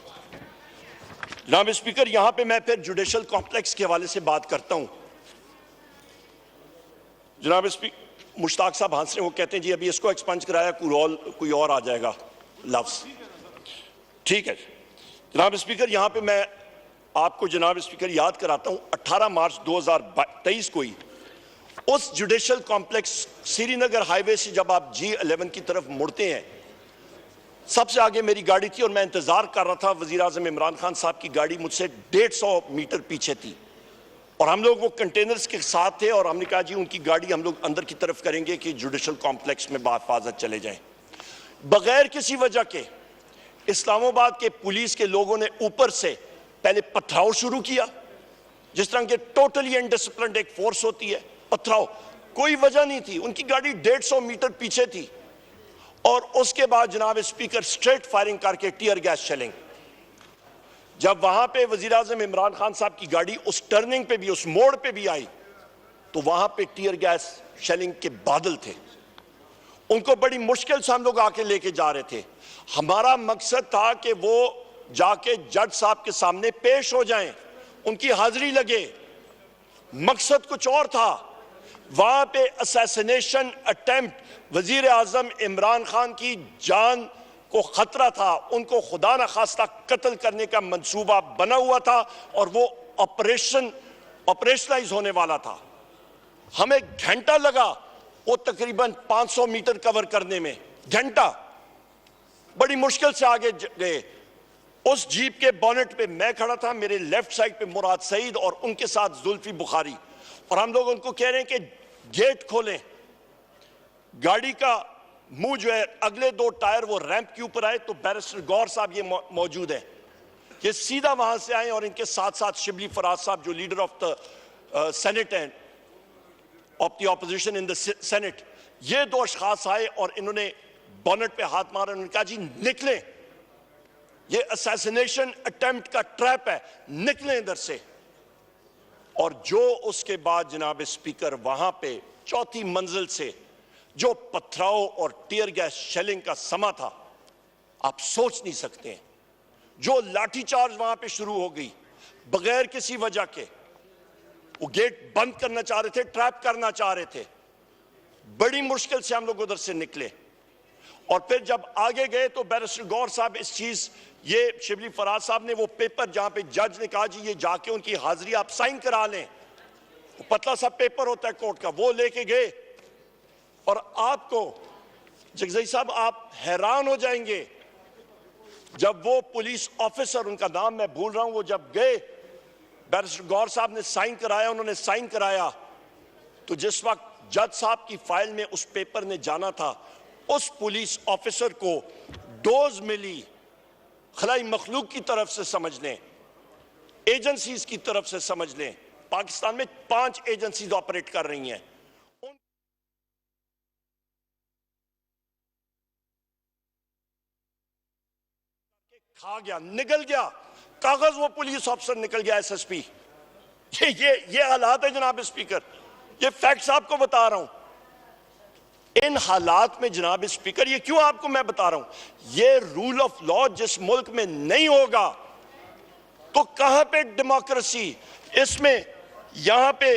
जनाब स्पीकर, यहां पे मैं फिर जुडिशल कॉम्प्लेक्स के हवाले से बात करता हूं। जनाब स्पीकर, मुश्ताक साहब हंस रहे, वो कहते हैं जी अभी इसको एक्सपंज कराया, कोई और आ जाएगा लफ्ज। ठीक है जनाब स्पीकर, यहां पे मैं आपको जनाब स्पीकर याद कराता हूं, 18 मार्च 2023 को ही उस जुडिशल कॉम्प्लेक्स श्रीनगर हाईवे से जब आप G11 की तरफ मुड़ते हैं, सबसे आगे मेरी गाड़ी थी और मैं इंतजार कर रहा था। वजीर आजम इमरान खान साहब की गाड़ी मुझसे 150 मीटर पीछे थी, और हम लोग वो कंटेनर्स के साथ थे, और हमने कहा जी उनकी गाड़ी हम लोग अंदर की तरफ करेंगे कि जुडिशल कॉम्प्लेक्स में बाहिफाजत चले जाएं। बगैर किसी वजह के इस्लामाबाद के पुलिस के लोगों ने ऊपर से पहले पथराव शुरू किया, जिस तरह के टोटली अनडिसिप्लिन्ड एक फोर्स होती है। पथराव, कोई वजह नहीं थी, उनकी गाड़ी 150 मीटर पीछे थी, और उसके बाद जनाब स्पीकर स्ट्रेट फायरिंग करके टीयर गैस शेलिंग। जब वहां पे वजीर आजम इमरान खान साहब की गाड़ी उस टर्निंग पे भी, उस मोड़ पे भी आई, तो वहां पे टीयर गैस शेलिंग के बादल थे। उनको बड़ी मुश्किल से हम लोग आके लेके जा रहे थे। हमारा मकसद था कि वो जाके जज साहब के सामने पेश हो जाएं, उनकी हाजिरी लगे। मकसद कुछ और था। वहां पे असैसिनेशन अटेम्प्ट, वजीर आजम इमरान खान की जान को खतरा था, उनको खुदा न खास्ता कत्ल करने का मंसूबा बना हुआ था, और वो ऑपरेशनलाइज होने वाला था। हमें घंटा लगा वो तकरीबन 500 मीटर कवर करने में, घंटा। बड़ी मुश्किल से आगे गए। उस जीप के बोनेट पे मैं खड़ा था, मेरे लेफ्ट साइड पे मुराद सईद और उनके साथ जुल्फी बुखारी, और हम लोग उनको कह रहे हैं कि गेट खोलें। गाड़ी का मुंह जो है, अगले 2 टायर वो रैंप के ऊपर आए, तो बैरिस्टर गौर साहब ये मौजूद है, ये सीधा वहां से आए, और इनके साथ साथ शिबली फराज साहब जो लीडर ऑफ द सेनेट हैं, of the opposition in the senate, ये 2 अशखास आए और इन्होंने बोनेट पे हाथ मारा। उन्होंने कहा जी निकलें, ये असैसिनेशन अटेम्प्ट का ट्रैप है, निकलें इधर से। और जो उसके बाद जनाब स्पीकर वहां पे 4थी मंजिल से जो पथराव और टीयर गैस शेलिंग का समा था, आप सोच नहीं सकते हैं। जो लाठीचार्ज वहां पे शुरू हो गई बगैर किसी वजह के, वो गेट बंद करना चाह रहे थे, ट्रैप करना चाह रहे थे। बड़ी मुश्किल से हम लोग उधर से निकले, और फिर जब आगे गए तो बैरिस्टर गौर साहब इस चीज, ये शिबली फराज साहब ने वो पेपर जहां पे जज ने कहा जी ये जाके उनकी हाजिरी आप साइन करा लें, वो पतला सा पेपर होता है कोर्ट का, वो लेके गए। और आपको जगजई साहब, आप हैरान हो जाएंगे जब वो पुलिस ऑफिसर, उनका नाम मैं भूल रहा हूं, वो जब गए, बैरिस्टर गौर साहब ने साइन कराया, उन्होंने साइन कराया, तो जिस वक्त जज साहब की फाइल में उस पेपर ने जाना था, उस पुलिस ऑफिसर को डोज मिली खलाई मखलूक की तरफ से, समझ लें, एजेंसीज की तरफ से समझ लें। पाकिस्तान में 5 एजेंसीज ऑपरेट कर रही हैं, खा गया, निकल गया कागज, वो पुलिस ऑफिसर निकल गया एसएसपी। ये हालात है जनाब स्पीकर, ये फैक्ट्स आपको बता रहा हूं। इन हालात में जनाब स्पीकर, ये क्यों आपको मैं बता रहा हूं, ये रूल ऑफ लॉ जिस मुल्क में नहीं होगा तो कहां पे डेमोक्रेसी? इसमें यहां पे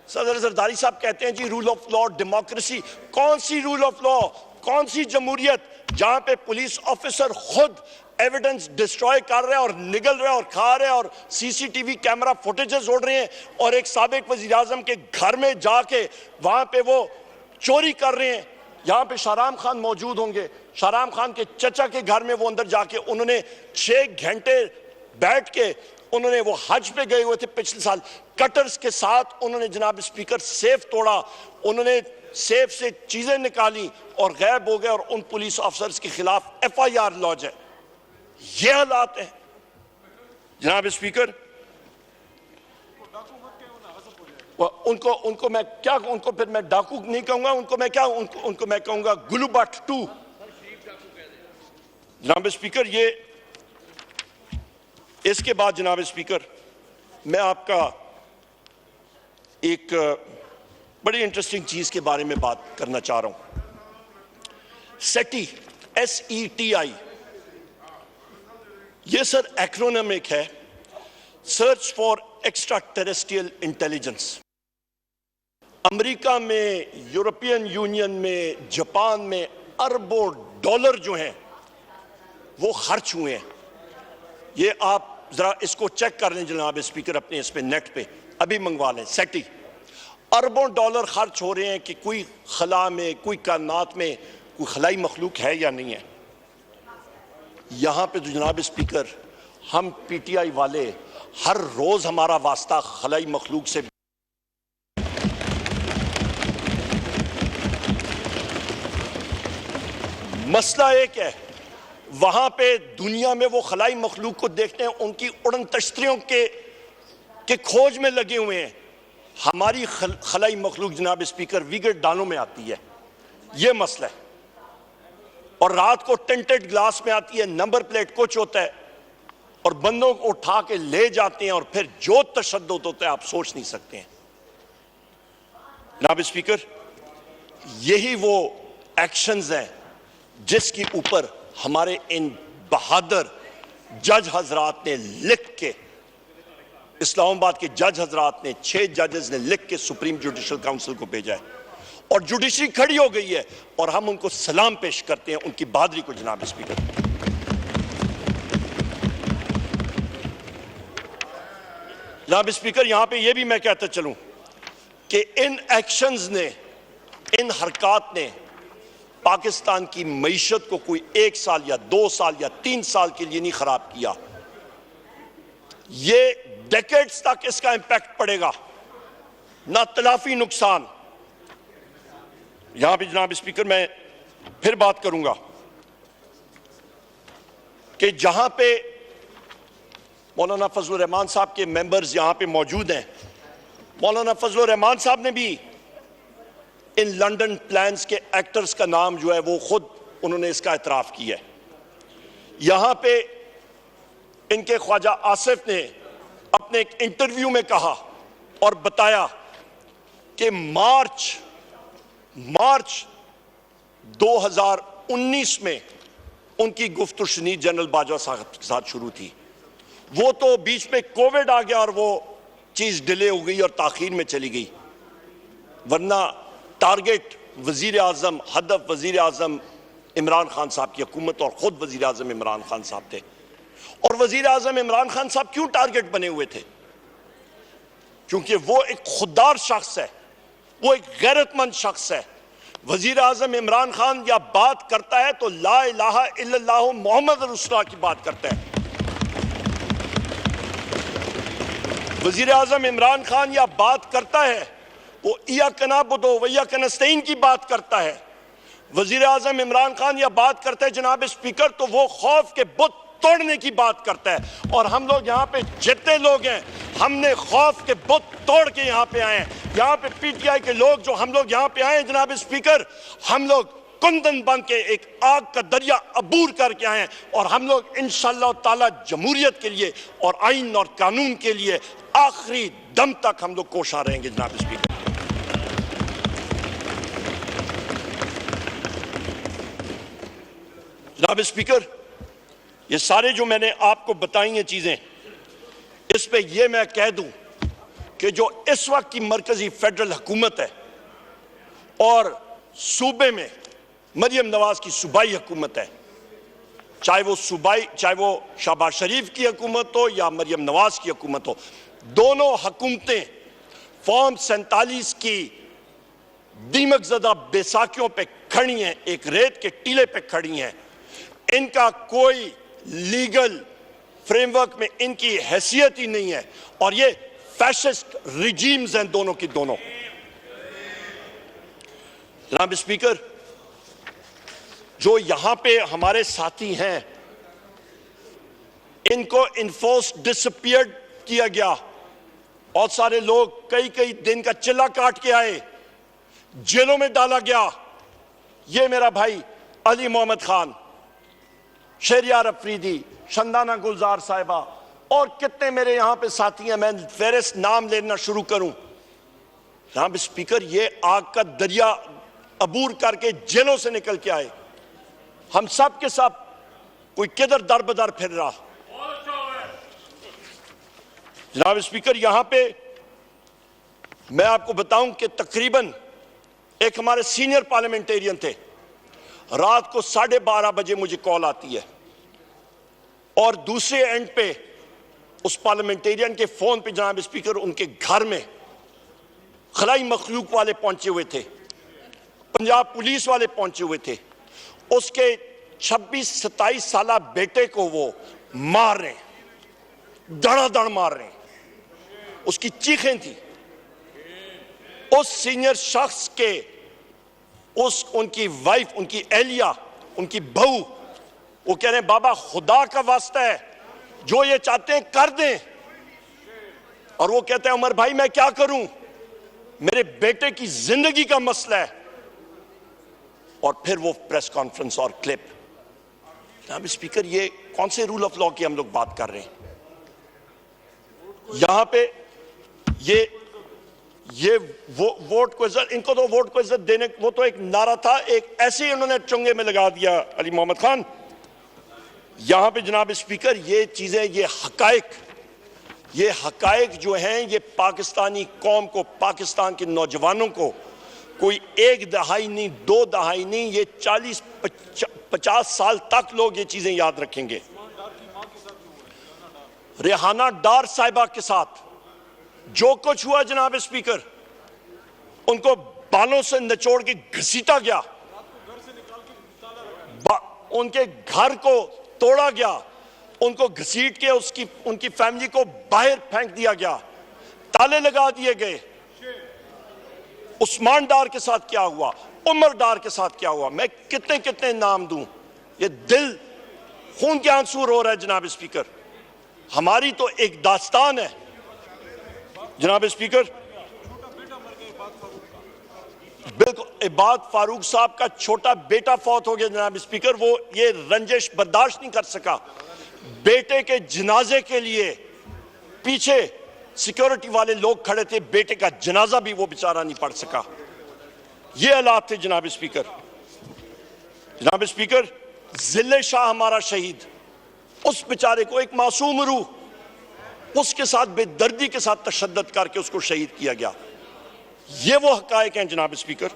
सदर जरदारी साहब कहते हैं जी रूल ऑफ लॉ, डेमोक्रेसी। कौन सी रूल ऑफ लॉ, कौन सी जमहूरियत जहां पे पुलिस ऑफिसर खुद एविडेंस डिस्ट्रॉय कर रहे हैं और निगल रहे हैं और खा रहे हैं और सीसीटीवी कैमरा फुटेजेस उड़ रहे हैं और एक साबिक वजीर आजम के घर में जाके वहां पे वो चोरी कर रहे हैं। यहां पे शाहराम खान मौजूद होंगे, शाहराम खान के चचा के घर में वो अंदर जाके उन्होंने 6 घंटे बैठ के, उन्होंने वो हज पे गए हुए थे पिछले साल, कटर्स के साथ उन्होंने जनाब स्पीकर सेफ तोड़ा, उन्होंने सेफ से चीजें निकाली और गायब हो गए और उन पुलिस ऑफिसर्स के खिलाफ FIR लॉन्च है। ये हालात है जनाब स्पीकर। उनको मैं क्या, उनको फिर मैं डाकू नहीं कहूंगा, उनको मैं क्या, उनको मैं कहूंगा गुलूबाट 2 जनाब स्पीकर। ये इसके बाद जनाब स्पीकर, मैं आपका एक बड़ी इंटरेस्टिंग चीज के बारे में बात करना चाह रहा हूं। सेटी, SETI, ये सर एक्रोनिमिक है, search for extra terrestrial intelligence. America में, यूरोपियन यूनियन में, जापान में अरबों डॉलर जो हैं वो खर्च हुए हैं। ये आप जरा इसको चेक कर लें जनाब स्पीकर, अपने इस पे नेट पे अभी मंगवा लें। सेटी, अरबों डॉलर खर्च हो रहे हैं कि कोई खला में, कोई कायनात में कोई खलाई मखलूक है या नहीं है। यहां पे तो जनाब स्पीकर हम PTI वाले हर रोज हमारा वास्ता खलाई मखलूक से। मसला एक है, वहां पे दुनिया में वो खलाई मखलूक को देखते हैं, उनकी उड़न तश्तरियों के खोज में लगे हुए हैं। हमारी खलाई मखलूक जनाब स्पीकर वीगर डालों में आती है, ये मसला है, और रात को टेंटेड ग्लास में आती है, नंबर प्लेट कुछ होता है और बंदों को उठा के ले जाते हैं और फिर जो तशद्दुद होता है आप सोच नहीं सकते हैं जनाब स्पीकर। यही वो एक्शंस हैं जिसके ऊपर हमारे इन बहादुर जज हजरात ने लिख के, इस्लामाबाद के जज हजरात ने, 6 जजेस ने लिख के सुप्रीम जुडिशल काउंसिल को भेजा है और जुडिशरी खड़ी हो गई है और हम उनको सलाम पेश करते हैं, उनकी बहादुरी को जनाब स्पीकर। जनाब स्पीकर, यहां पे ये भी मैं कहता चलूं कि इन एक्शंस ने, इन हरकत ने पाकिस्तान की मईशत को कोई 1 साल या 2 साल या 3 साल के लिए नहीं खराब किया, ये डेकेड्स तक इसका इंपैक्ट पड़ेगा, ना तलाफी नुकसान। यहां भी जनाब स्पीकर मैं फिर बात करूंगा कि जहां पे मौलाना फजलुर रहमान साहब के मेंबर्स यहां पे मौजूद हैं, मौलाना फजलुर रहमान साहब ने भी इन लंदन प्लान्स के एक्टर्स का नाम जो है वो खुद उन्होंने इसका एतराफ किया है। यहां पे इनके ख्वाजा आसिफ ने अपने एक इंटरव्यू में कहा और बताया कि मार्च 2019 में उनकी गुफ्तगू शनीद जनरल बाजवा साहब के साथ शुरू थी। वो तो बीच में कोविड आ गया और वो चीज डिले हो गई और ताखीर में चली गई, वरना टारगेट वजीर आजम, हदफ वजीर आजम इमरान खान साहब की हुकूमत और खुद वजीर आजम इमरान खान साहब थे। और वजीर आजम इमरान खान साहब क्यों टारगेट बने हुए थे? क्योंकि वो एक खुददार शख्स है, वो एक गैरतमंद शख्स है वजीर आजम इमरान खान या बात करता है तो ला इलाहा इल्लल्लाहु मोहम्मद रसूलुल्लाह की बात करता है। वजीर आजम इमरान खान या बात करता है वो इय्याका नअबुदु व इय्याका नस्तईन की बात करता है। वजीर आजम इमरान खान या बात करता है जनाब स्पीकर तो वो खौफ के बुत तोड़ने की बात करता है। और हम लोग यहाँ पे जितने लोग हैं हमने खौफ के बुत तोड़ के यहाँ पे आए हैं। यहाँ पे पीटीआई के लोग जो हम लोग यहाँ पे आए हैं जनाब स्पीकर, हम लोग कुंदन बन के एक आग का दरिया अबूर करके आए हैं और हम लोग इंशाअल्लाह ताला जमहूरियत के लिए और आइन और कानून के लिए आखिरी दम तक हम लोग कोशा रहेंगे जनाब स्पीकर। जनाब स्पीकर, ये सारे जो मैंने आपको बताई हैं चीजें, इस पे ये मैं कह दूं कि जो इस वक्त की मरकजी फेडरल हुकूमत है और सूबे में मरियम नवाज की सूबाई हुकूमत है, चाहे वो शहबाज शरीफ की हुकूमत हो या मरियम नवाज की हुकूमत हो, दोनों हुकूमतें फॉर्म 47 की दीमक ज़दा बेसाखियों पे खड़ी हैं, एक रेत के टीले पे खड़ी हैं। इनका कोई लीगल फ्रेमवर्क में इनकी हैसियत ही नहीं है और ये फैशिस्ट रिजीम्स हैं दोनों की दोनों। जनाब स्पीकर, जो यहां पे हमारे साथी हैं इनको इन्फोर्स डिसअपियर किया गया। बहुत सारे लोग कई कई दिन का चिल्ला काट के आए, जेलों में डाला गया। ये मेरा भाई अली मोहम्मद खान, शहरियार अफरीदी, शंदाना गुलजार साहिबा और कितने मेरे यहां पे साथी हैं, मैं फेरिस्त नाम लेना शुरू करूं। जनाब स्पीकर, ये आग का दरिया अबूर करके जेलों से निकल के आए। हम सब के सब कोई किधर दर बदर फिर रहा। जनाब स्पीकर, यहां पे मैं आपको बताऊं कि तकरीबन एक हमारे सीनियर पार्लियामेंटेरियन थे, रात को 12:30 बजे मुझे कॉल आती है और दूसरे एंड पे उस पार्लियामेंटेरियन के फोन पे जनाब स्पीकर उनके घर में खलाई मखलूक वाले पहुंचे हुए थे, पंजाब पुलिस वाले पहुंचे हुए थे। उसके 26-27 साल बेटे को वो मार रहे, धड़ाधड़ मार रहे, उसकी चीखें थी। उस सीनियर शख्स के उनकी वाइफ, उनकी एहलिया, उनकी बहू, वो कह रहे हैं बाबा खुदा का वास्ता है जो ये चाहते हैं कर दें। और वो कहते हैं उमर भाई मैं क्या करूं, मेरे बेटे की जिंदगी का मसला है। और फिर वो प्रेस कॉन्फ्रेंस और क्लिप। जनाब स्पीकर, ये कौन से रूल ऑफ लॉ की हम लोग बात कर रहे हैं? यहां पे ये वोट को इज्जत, इनको तो वोट को इज्जत देने, वो तो एक नारा था, एक ऐसे ही उन्होंने चुंगे में लगा दिया अली मोहम्मद खान। यहां पे जनाब स्पीकर, ये चीजें, ये हकायक जो हैं, ये पाकिस्तानी कौम को, पाकिस्तान के नौजवानों को कोई एक दहाई नहीं, 2 दहाई नहीं, ये 40-50 साल तक लोग ये चीजें याद रखेंगे। रेहाना डार साहिबा के साथ जो कुछ हुआ जनाब स्पीकर, उनको बालों से निचोड़ के घसीटा गया, उनके घर को तोड़ा गया, उनको घसीट के उनकी फैमिली को बाहर फेंक दिया गया, ताले लगा दिए गए। उस्मान डार के साथ क्या हुआ, उमर डार के साथ क्या हुआ, मैं कितने कितने नाम दूं, ये दिल खून के आंसू रो रहा है जनाब स्पीकर। हमारी तो एक दास्तान है जनाब स्पीकर। बिल्कुल, इबाद फारूक साहब का छोटा बेटा फौत हो गया जनाब स्पीकर, वो ये रंजिश बर्दाश्त नहीं कर सका। बेटे के जनाजे के लिए पीछे सिक्योरिटी वाले लोग खड़े थे, बेटे का जनाजा भी वो बेचारा नहीं पढ़ सका। ये हालात थे जनाब स्पीकर। जनाब स्पीकर, जिले शाह हमारा शहीद, उस बेचारे को एक मासूम रूह, उसके साथ बेदर्दी के साथ तशद्दुद करके उसको शहीद किया गया। ये वो हकायक हैं जनाब स्पीकर।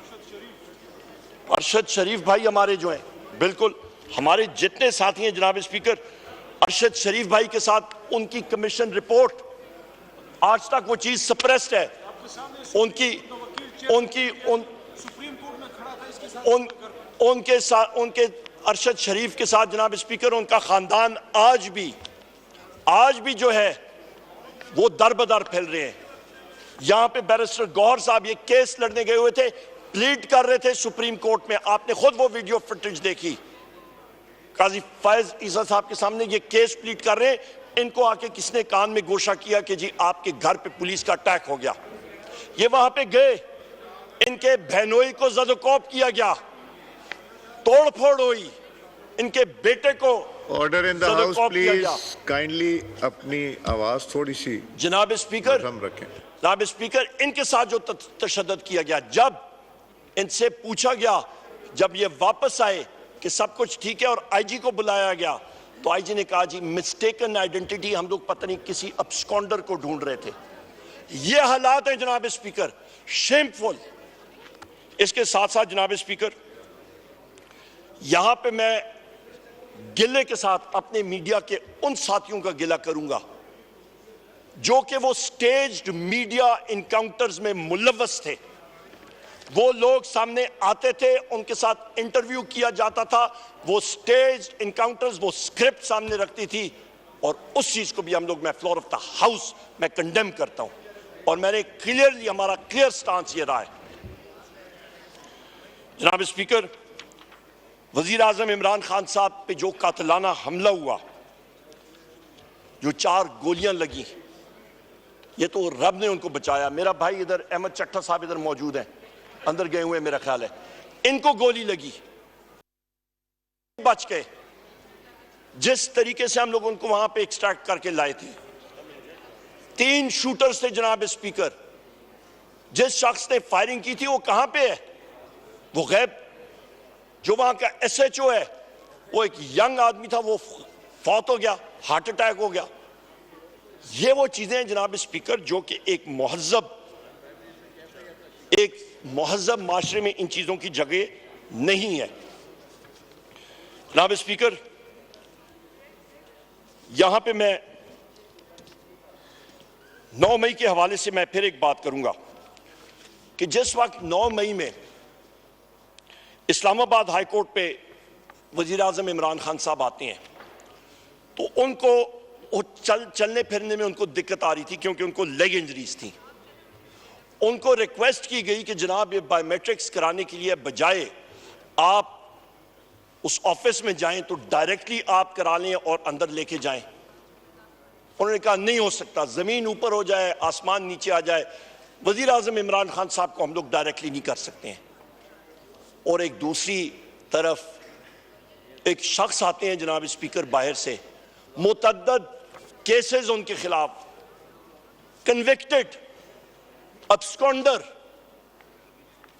अरशद शरीफ भाई हमारे जो हैं, बिल्कुल हमारे जितने साथी हैं जनाब स्पीकर, अरशद शरीफ भाई के साथ उनकी कमीशन रिपोर्ट, आज तक वो चीज सप्रेस्ड है। सुप्रीम कोर्ट में खड़ा था, इसकी उनके साथ, उनके अरशद शरीफ के साथ जनाब स्पीकर, उनका खानदान आज भी जो है वो दर बदर फैल रहे हैं। यहां पे बैरिस्टर गौहर साहब ये केस लड़ने गए हुए थे, प्लीड कर रहे थे सुप्रीम कोर्ट में, आपने खुद वो वीडियो फुटेज देखी। काजी फैज ईसा साहब के सामने ये केस प्लीड कर रहे हैं, इनको आके किसने कान में गोशा किया कि जी आपके घर पे पुलिस का अटैक हो गया। ये वहां पे गए, इनके बहनोई को जदोकोब किया गया, तोड़ फोड़ हुई, इनके बेटे को order in the house please, kindly अपनी आवाज थोड़ी सी जनाब स्पीकर हम रखें। जनाब स्पीकर, इनके साथ जो तशद्दुद किया गया, जब इनसे पूछा गया, जब ये वापस आए कि सब कुछ ठीक है और आईजी को बुलाया गया, तो आईजी ने कहा जी मिस्टेकन आइडेंटिटी, हम लोग पता नहीं किसी अब्सकॉन्डर को ढूंढ रहे थे। ये हालात है जनाब स्पीकर, शेमफुल। इसके साथ साथ जनाब स्पीकर, यहां पे मैं गिले के साथ अपने मीडिया के उन साथियों का गिला करूंगा जो कि वो स्टेज्ड मीडिया इनकाउंटर्स में मुलव्वस थे। वो लोग सामने आते थे, उनके साथ इंटरव्यू किया जाता था, वो स्टेज्ड इनकाउंटर्स, वो स्क्रिप्ट सामने रखती थी, और उस चीज को भी हम लोग, मैं फ्लोर ऑफ द हाउस मैं कंडेम करता हूं, और मैंने क्लियरली, हमारा क्लियर स्टांस ये रहा है। जनाब स्पीकर, वजीर आजम इमरान खान साहब पे जो कातिलाना हमला हुआ, जो 4 गोलियां लगी, ये तो रब ने उनको बचाया। मेरा भाई इधर अहमद चट्टा साहब इधर मौजूद हैं, अंदर गए हुए मेरा ख्याल है, इनको गोली लगी, बच गए। जिस तरीके से हम लोग उनको वहां पे एक्सट्रैक्ट करके लाए थे, 3 शूटर्स थे जनाब स्पीकर। जिस शख्स ने फायरिंग की थी वो कहां पे है? वो गैब। जो वहां का एसएचओ है, वो एक यंग आदमी था, वो फौत हो गया, हार्ट अटैक हो गया। ये वो चीजें हैं जनाब स्पीकर जो कि एक मुहज़्ज़ब माशरे में इन चीजों की जगह नहीं है। जनाब स्पीकर, यहां पे मैं 9 मई के हवाले से मैं फिर एक बात करूंगा कि जिस वक्त 9 मई में इस्लामाबाद हाई कोर्ट पे वजीर आजम इमरान खान साहब आते हैं, तो उनको चलने फिरने में उनको दिक्कत आ रही थी क्योंकि उनको लेग इंजरीज थी। उनको रिक्वेस्ट की गई कि जनाब ये बायोमेट्रिक्स कराने के लिए बजाय आप उस ऑफिस में जाएं तो डायरेक्टली आप करा लें और अंदर लेके जाएं। उन्होंने कहा नहीं हो सकता, जमीन ऊपर हो जाए, आसमान नीचे आ जाए, वजीर आजम इमरान खान साहब को हम लोग डायरेक्टली नहीं कर सकते हैं। और एक दूसरी तरफ एक शख्स आते हैं जनाब स्पीकर बाहर से, मुतअद्दिद केसेस उनके खिलाफ, कन्विक्टेड अब्सकॉन्डर,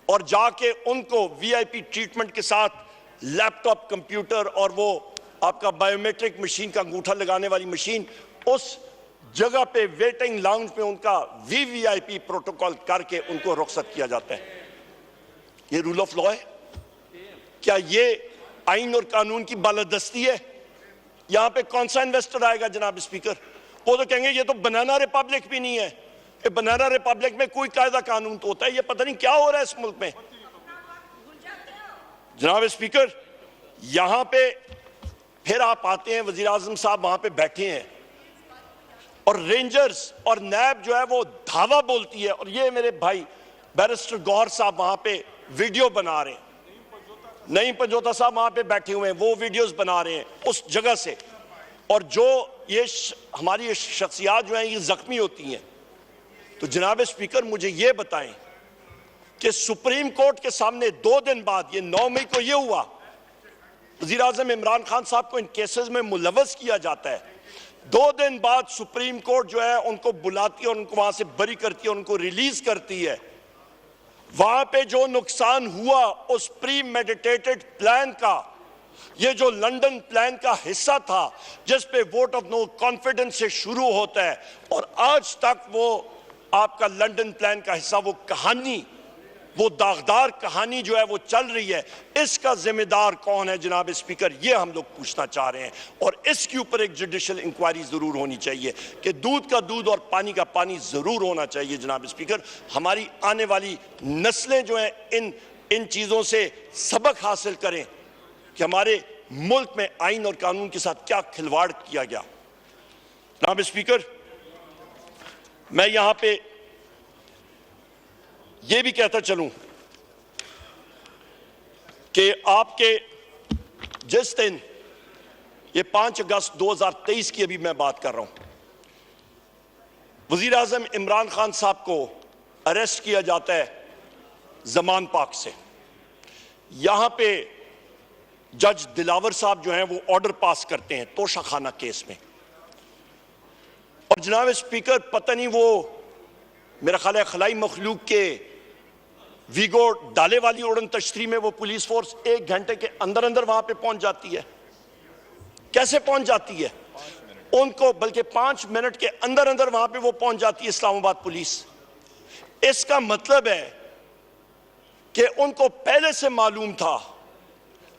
और जाके उनको वीआईपी ट्रीटमेंट के साथ लैपटॉप, कंप्यूटर और वो आपका बायोमेट्रिक मशीन का अंगूठा लगाने वाली मशीन, उस जगह पे वेटिंग लाउंज में उनका वीवीआईपी प्रोटोकॉल करके उनको रुखसत किया जाता है। ये रूल ऑफ लॉ है? क्या ये आइन और कानून की बालादस्ती है? यहां पे कौन सा इन्वेस्टर आएगा जनाब स्पीकर? वो तो कहेंगे ये तो बनाना रिपब्लिक भी नहीं है। ये बनाना रिपब्लिक में कोई कायदा कानून तो होता है, ये पता नहीं क्या हो रहा है इस मुल्क में। जनाब स्पीकर, यहां पे फिर आप आते हैं, वजीर आजम साहब वहां पे बैठे हैं और रेंजर्स और नैब जो है वो धावा बोलती है, और ये मेरे भाई बैरिस्टर गौहर साहब वहां पे वीडियो बना रहे हैं, नईम पंजोता साहब वहां पे बैठे हुए हैं, वो वीडियोस बना रहे हैं उस जगह से, और जो ये हमारी ये शख्सियात जो हैं ये जख्मी होती हैं। तो जनाब स्पीकर, मुझे ये बताएं कि सुप्रीम कोर्ट के सामने 2 दिन बाद, ये 9 मई को ये हुआ, वज़ीर आज़म इमरान खान साहब को इन केसेस में मुलव्वस किया जाता है। 2 दिन बाद सुप्रीम कोर्ट जो है उनको बुलाती है और उनको वहां से बरी करती है, उनको रिलीज करती है। वहां पे जो नुकसान हुआ उस प्री मेडिटेटेड प्लान का, ये जो लंदन प्लान का हिस्सा था जिस पे वोट ऑफ नो कॉन्फिडेंस से शुरू होता है और आज तक वो आपका लंदन प्लान का हिस्सा, वो कहानी, वो दागदार कहानी जो है वो चल रही है, इसका जिम्मेदार कौन है जनाब स्पीकर? ये हम लोग पूछना चाह रहे हैं, और इसके ऊपर एक जुडिशियल इंक्वायरी जरूर होनी चाहिए कि दूध का दूध और पानी का पानी जरूर होना चाहिए जनाब स्पीकर। हमारी आने वाली नस्लें जो हैं इन इन चीजों से सबक हासिल करें कि हमारे मुल्क में आइन और कानून के साथ क्या खिलवाड़ किया गया। जनाब स्पीकर, मैं यहां पे यह भी कहता चलूं कि आपके जिस दिन ये 5 अगस्त 2023 की अभी मैं बात कर रहा हूं, वजीर आजम इमरान खान साहब को अरेस्ट किया जाता है जमान पाक से। यहां पे जज दिलावर साहब जो हैं वो ऑर्डर पास करते हैं तोशा खाना केस में। और जनाब स्पीकर, पता नहीं वो मेरा ख्याल है खलाई मखलूक के वीगो डाले वाली उड़न तश्तरी में वो पुलिस फोर्स 1 घंटे के अंदर अंदर वहां पे पहुंच जाती है। कैसे पहुंच जाती है उनको, बल्कि 5 मिनट के अंदर अंदर वहां पे वो पहुंच जाती है इस्लामाबाद पुलिस। इसका मतलब है कि उनको पहले से मालूम था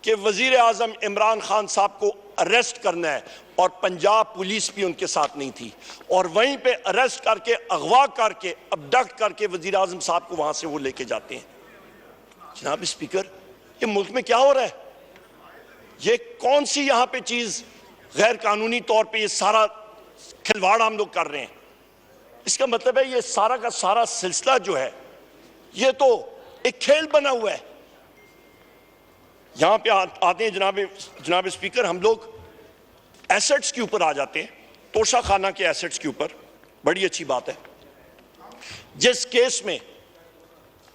कि वजीर आजम इमरान खान साहब को अरेस्ट करना है और पंजाब पुलिस भी उनके साथ नहीं थी, और वहीं पे अरेस्ट करके, अगवा करके, अबडक्ट करके वजीर आजम साहब को वहां से वो लेके जाते हैं। जनाब स्पीकर, ये मुल्क में क्या हो रहा है? ये कौन सी यहां पे चीज गैर कानूनी तौर पे ये सारा खिलवाड़ हम लोग कर रहे हैं? इसका मतलब है ये सारा का सारा सिलसिला जो है ये तो एक खेल बना हुआ है। यहां पे आते हैं जनाब स्पीकर, हम लोग एसेट्स के ऊपर आ जाते हैं, तोशा खाना के एसेट्स के ऊपर। बड़ी अच्छी बात है। जिस केस में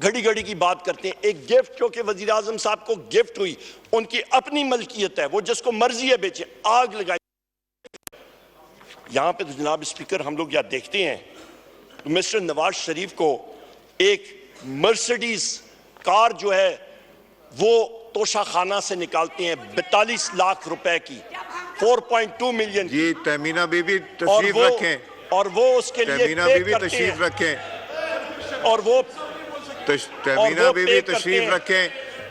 घड़ी घड़ी की बात करते हैं, एक गिफ्ट जो कि वजीर आजम साहब को गिफ्ट हुई, उनकी अपनी मलकियत है, वो जिसको मर्जी है बेचे, आग लगाई। यहां पे तो जनाब स्पीकर हम लोग यहां देखते हैं तो मिस्टर नवाज शरीफ को एक मर्सिडीज कार जो है वो तोशा खाना से निकालते हैं 42 लाख रुपए की, 4.2 मिलियन जी। तमीना बीबी तशरीफ रखें, और वो उसके लिए तमीना बीबी तशरीफ रखें, और वो तमीना बीबी तशरीफ रखें,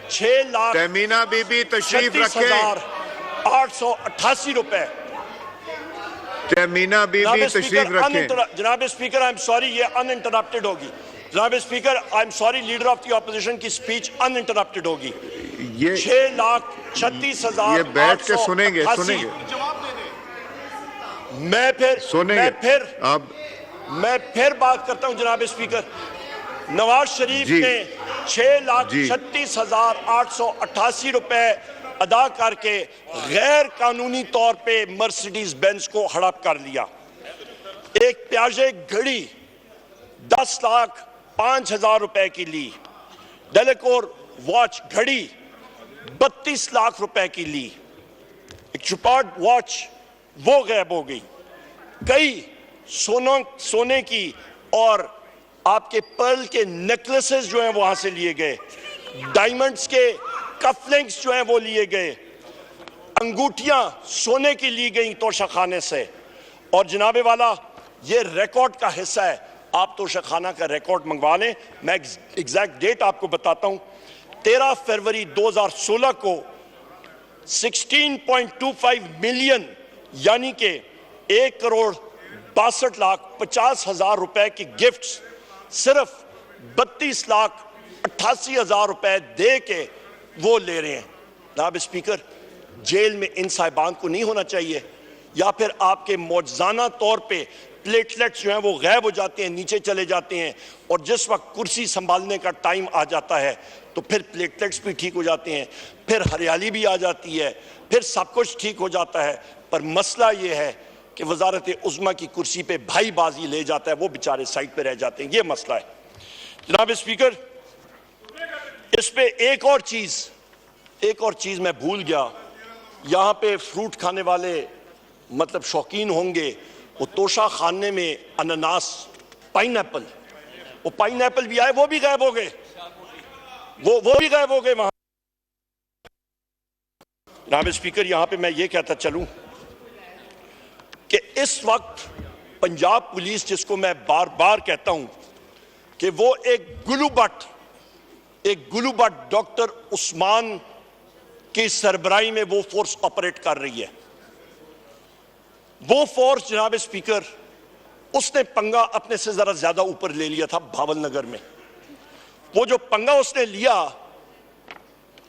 6 लाख तमीना बीबी तशरीफ रखें, 888 रुपए। तमीना बीबी तशरीफ रखें। जनाब स्पीकर, आई एम सॉरी, ये अनइंटरप्टेड होगी। जनाब speaker, I am sorry, leader of the opposition की स्पीच अनइंटरप्टेड होगी। ये 6,36,000 ये बैठ के सुनेंगे मैं फिर बात करता हूं जनाब स्पीकर। नवाज शरीफ ने 6,36,888 रुपए अदा करके गैर कानूनी तौर पे मर्सिडीज बेंज को हड़प कर लिया। एक प्याजे घड़ी 10,05,000 रुपए की ली। डेलेकोर वॉच घड़ी 32 लाख रुपए की ली। एक चुपार्ड वॉच वो गायब हो गई। कई सोने की और आपके पर्ल के नेकलेसेस जो हैं वहां से लिए गए। डायमंड्स के कफलिंग्स जो हैं वो लिए गए। अंगूठियां सोने की ली गई तोशा खाने से। और जनाबे वाला, ये रिकॉर्ड का हिस्सा है। आप तोशा खाना का रिकॉर्ड मंगवा लें, मैं एग्जैक्ट डेट आपको बताता हूं। 13 फरवरी 2016 को 16.25 मिलियन यानी कि 1,62,50,000 रुपए की गिफ्ट्स सिर्फ 32,88,000 रुपए दे के वो ले रहे हैं। जनाब स्पीकर, जेल में इन साहिबान को नहीं होना चाहिए, या फिर आपके मौजूदा तौर पे प्लेटलेट्स जो हैं वो गायब हो जाते हैं, नीचे चले जाते हैं, और जिस वक्त कुर्सी संभालने का टाइम आ जाता है तो फिर प्लेटलेट्स भी ठीक हो जाते हैं, फिर हरियाली भी आ जाती है, फिर सब कुछ ठीक हो जाता है। पर मसला ये है कि वजारत उज़्मा की कुर्सी पे भाई बाजी ले जाता है, वो बेचारे साइड पे रह जाते हैं। ये मसला है जनाब स्पीकर। इस पे एक और चीज मैं भूल गया। यहां पे फ्रूट खाने वाले मतलब शौकीन होंगे, वो तोशा खाने में अनानास, पाइनएप्पल, वो पाइनएप्पल भी आए, वो भी गायब हो गए, वो भी गायब हो गए वहां। जनाब स्पीकर, यहां पे मैं ये कहता चलूं कि इस वक्त पंजाब पुलिस, जिसको मैं बार बार कहता हूं कि वो एक गुलूबट डॉक्टर उस्मान की सरबराही में वो फोर्स ऑपरेट कर रही है। वो फोर्स जनाब स्पीकर, उसने पंगा अपने से जरा ज्यादा ऊपर ले लिया था भावल नगर में। वो जो पंगा उसने लिया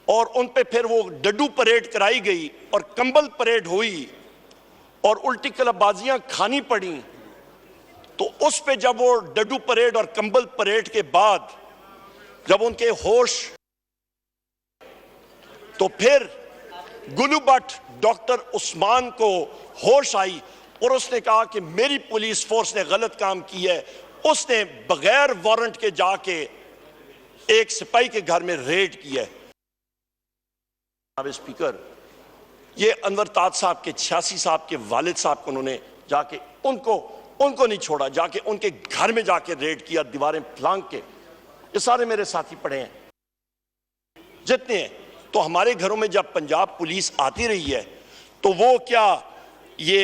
और उन पे फिर वो डड्डू परेड कराई गई और कंबल परेड हुई और उल्टी कलाबाजियां खानी पड़ी, तो उस पे जब वो डड्डू परेड और कंबल परेड के बाद जब उनके होश, तो फिर गुलू भट्ट डॉक्टर उस्मान को होश आई और उसने कहा कि मेरी पुलिस फोर्स ने गलत काम किया है। उसने बगैर वारंट के जाके एक सिपाही के घर में रेड किया है। स्पीकर, ये अनवर ताज साहब के 86 साहब के वालिद साहब को उन्होंने जाके उनको नहीं छोड़ा, जाके उनके घर में जाके रेड किया, दीवारें फलांग के। ये सारे मेरे साथी पढ़े हैं जितने हैं। तो हमारे घरों में जब पंजाब पुलिस आती रही है तो वो क्या ये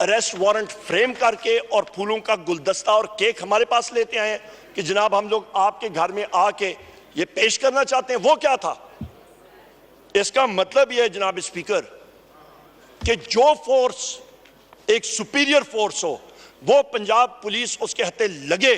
अरेस्ट वारंट फ्रेम करके और फूलों का गुलदस्ता और केक हमारे पास लेते आए हैं कि जनाब हम लोग आपके घर में आके ये पेश करना चाहते हैं? वो क्या था? इसका मतलब यह है जनाब स्पीकर कि जो फोर्स एक सुपीरियर फोर्स हो, वो पंजाब पुलिस उसके हत्थे लगे,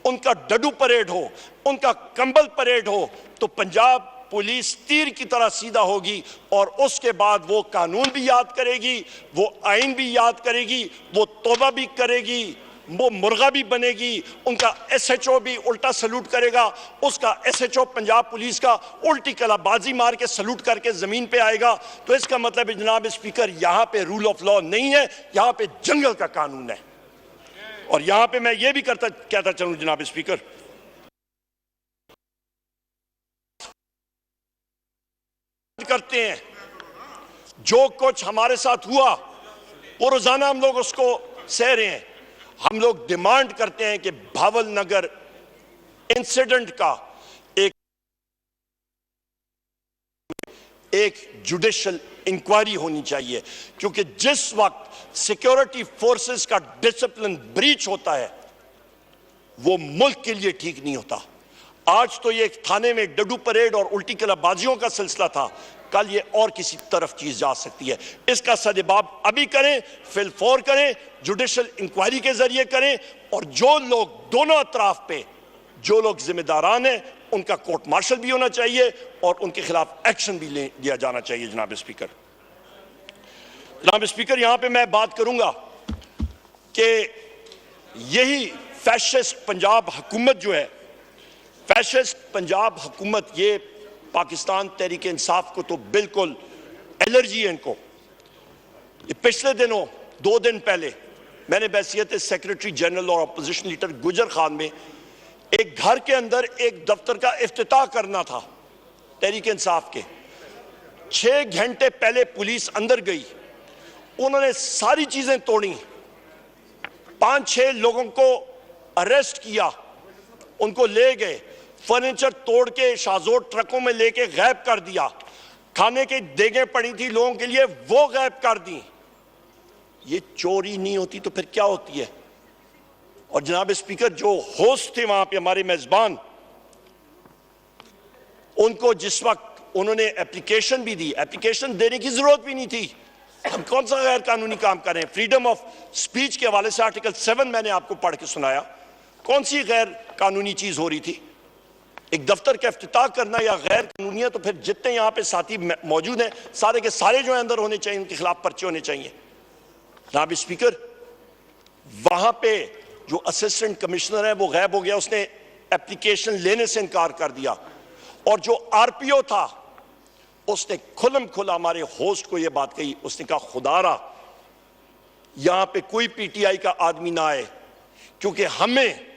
उनका डड्डू परेड हो, उनका कंबल परेड हो, तो पंजाब पुलिस तीर की तरह सीधा होगी और उसके बाद वो कानून भी याद करेगी, वो आइन भी याद करेगी, वो तौबा भी करेगी, वो मुर्गा भी बनेगी, उनका एसएचओ भी उल्टा सलूट करेगा, उसका एसएचओ पंजाब पुलिस का उल्टी कलाबाजी मार के सलूट करके जमीन पे आएगा। तो इसका मतलब है जनाब स्पीकर, यहां पे रूल ऑफ लॉ नहीं है, यहां पे जंगल का कानून है। और यहां पे मैं ये भी कहता चलूं जनाब स्पीकर, करते हैं जो कुछ हमारे साथ हुआ वो रोजाना हम लोग उसको सह रहे हैं। हम लोग डिमांड करते हैं कि भावल नगर इंसिडेंट का एक जुडिशियल इंक्वायरी होनी चाहिए, क्योंकि जिस वक्त सिक्योरिटी फोर्सेस का डिसिप्लिन ब्रीच होता है वो मुल्क के लिए ठीक नहीं होता। आज तो ये एक थाने में डड्डू परेड और उल्टी कलाबाजियों का सिलसिला था, कल ये और किसी तरफ चीज जा सकती है। इसका सदबाब अभी करें, फिलफोर करें, जुडिशियल इंक्वायरी के जरिए करें, और जो लोग दोनों अतराफ पे जो लोग जिम्मेदारान हैं उनका कोर्ट मार्शल भी होना चाहिए और उनके खिलाफ एक्शन भी लिया जाना चाहिए। जनाब स्पीकर, यहां पे मैं बात करूंगा कि यही फैशिस्ट पंजाब हुकूमत जो है, फैशिस्ट पंजाब हुकूमत, ये पाकिस्तान तहरीक इंसाफ को तो बिल्कुल एलर्जी है इनको। ये पिछले दिनों 2 दिन पहले मैंने बैसियत सेक्रेटरी जनरल और अपोजिशन लीडर गुजर खान में एक घर के अंदर एक दफ्तर का इफ्तिताह करना था तहरीक इंसाफ के। 6 घंटे पहले पुलिस अंदर गई, उन्होंने सारी चीजें तोड़ी, 5-6 लोगों को अरेस्ट किया, उनको ले गए, फर्नीचर तोड़ के शाहजोर ट्रकों में लेके गायब कर दिया, खाने की देगें पड़ी थी लोगों के लिए वो गायब कर दी। ये चोरी नहीं होती तो फिर क्या होती है? और जनाब स्पीकर, जो होस्ट थे वहां पे हमारे मेजबान, उनको जिस वक्त उन्होंने एप्लीकेशन भी दी, एप्लीकेशन देने की जरूरत भी नहीं थी। हम कौन सा गैर कानूनी काम कर रहे हैं? फ्रीडम ऑफ स्पीच के हवाले से आर्टिकल 7 मैंने आपको पढ़ के सुनाया। कौन सी गैर कानूनी चीज हो रही थी? एक दफ्तर का इफ्तिताह करना या गैर कानूनी है? तो फिर जितने यहां पे साथी मौजूद हैं सारे के सारे जो है अंदर होने चाहिए, उनके खिलाफ पर्चे होने चाहिए। जनाब स्पीकर, वहां पे जो असिस्टेंट कमिश्नर है वो गायब हो गया, उसने एप्लीकेशन लेने से इनकार कर दिया, और जो आरपीओ था उसने खुलम खुला हमारे होस्ट को यह बात कही, उसने कहा खुदारा यहां पे कोई पीटीआई का आदमी ना आए, क्योंकि हमें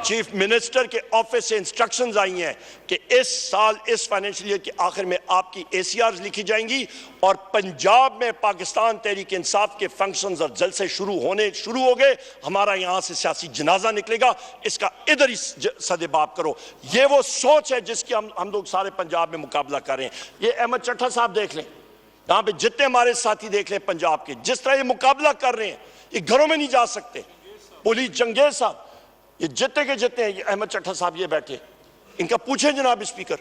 चीफ मिनिस्टर के ऑफिस से इंस्ट्रक्शंस आई हैं कि इस साल इस फाइनेंशियल ईयर के आखिर में आपकी एसीआर लिखी जाएंगी और पंजाब में पाकिस्तान तहरीक इंसाफ के फंक्शंस और जलसे शुरू हो गए, हमारा यहां से सियासी जनाजा निकलेगा, इसका इधर ही सदेबाब करो। ये वो सोच है जिसकी हम लोग सारे पंजाब में मुकाबला कर रहे हैं। ये अहमद चट्टा साहब देख लें, यहां पे जितने हमारे साथी देख लें पंजाब के, जिस तरह ये मुकाबला कर रहे हैं, ये घरों में नहीं जा सकते। पुलिस जंगेज साहब, ये जितने के जितने हैं, अहमद चट्टा साहब ये बैठे, इनका पूछें जनाब स्पीकर,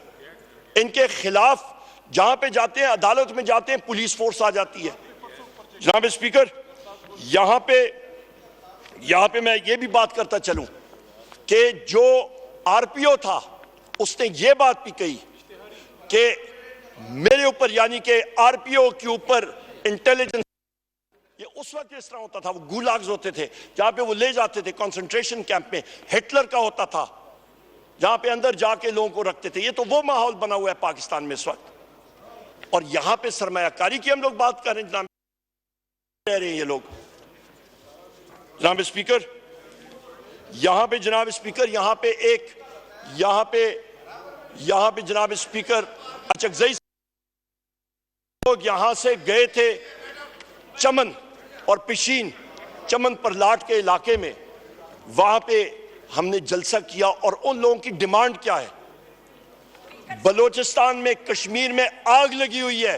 इनके खिलाफ जहां पे जाते हैं, अदालत में जाते हैं, पुलिस फोर्स आ जाती है। जनाब स्पीकर, यहां पे मैं ये भी बात करता चलूं कि जो आरपीओ था उसने ये बात भी कही कि मेरे ऊपर यानी कि आरपीओ के ऊपर इंटेलिजेंस, ये उस वक्त इस तरह होता था, वो गुलाग्स होते थे जहां पे वो ले जाते थे कंसंट्रेशन कैंप में, हिटलर का होता था जहां पे अंदर जाके लोगों को रखते थे। ये तो वो माहौल बना हुआ है पाकिस्तान में इस वक्त। और यहां पे सरमायाकारी की हम लोग बात कर रहे हैं, जनाब रह रहे हैं ये लोग। जनाब स्पीकर, यहां पे जनाब स्पीकर, यहां पे जनाब स्पीकर अचकजई लोग यहां से गए थे चमन और पिशीन, चमन परलाट के इलाके में, वहां पे हमने जलसा किया। और उन लोगों की डिमांड क्या है? बलोचिस्तान में, कश्मीर में आग लगी हुई है।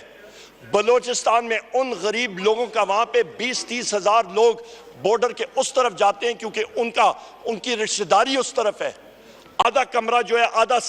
बलोचिस्तान में उन गरीब लोगों का, वहां पे 20-30 हजार लोग बॉर्डर के उस तरफ जाते हैं क्योंकि उनकी रिश्तेदारी उस तरफ है। आधा कमरा जो है, आधा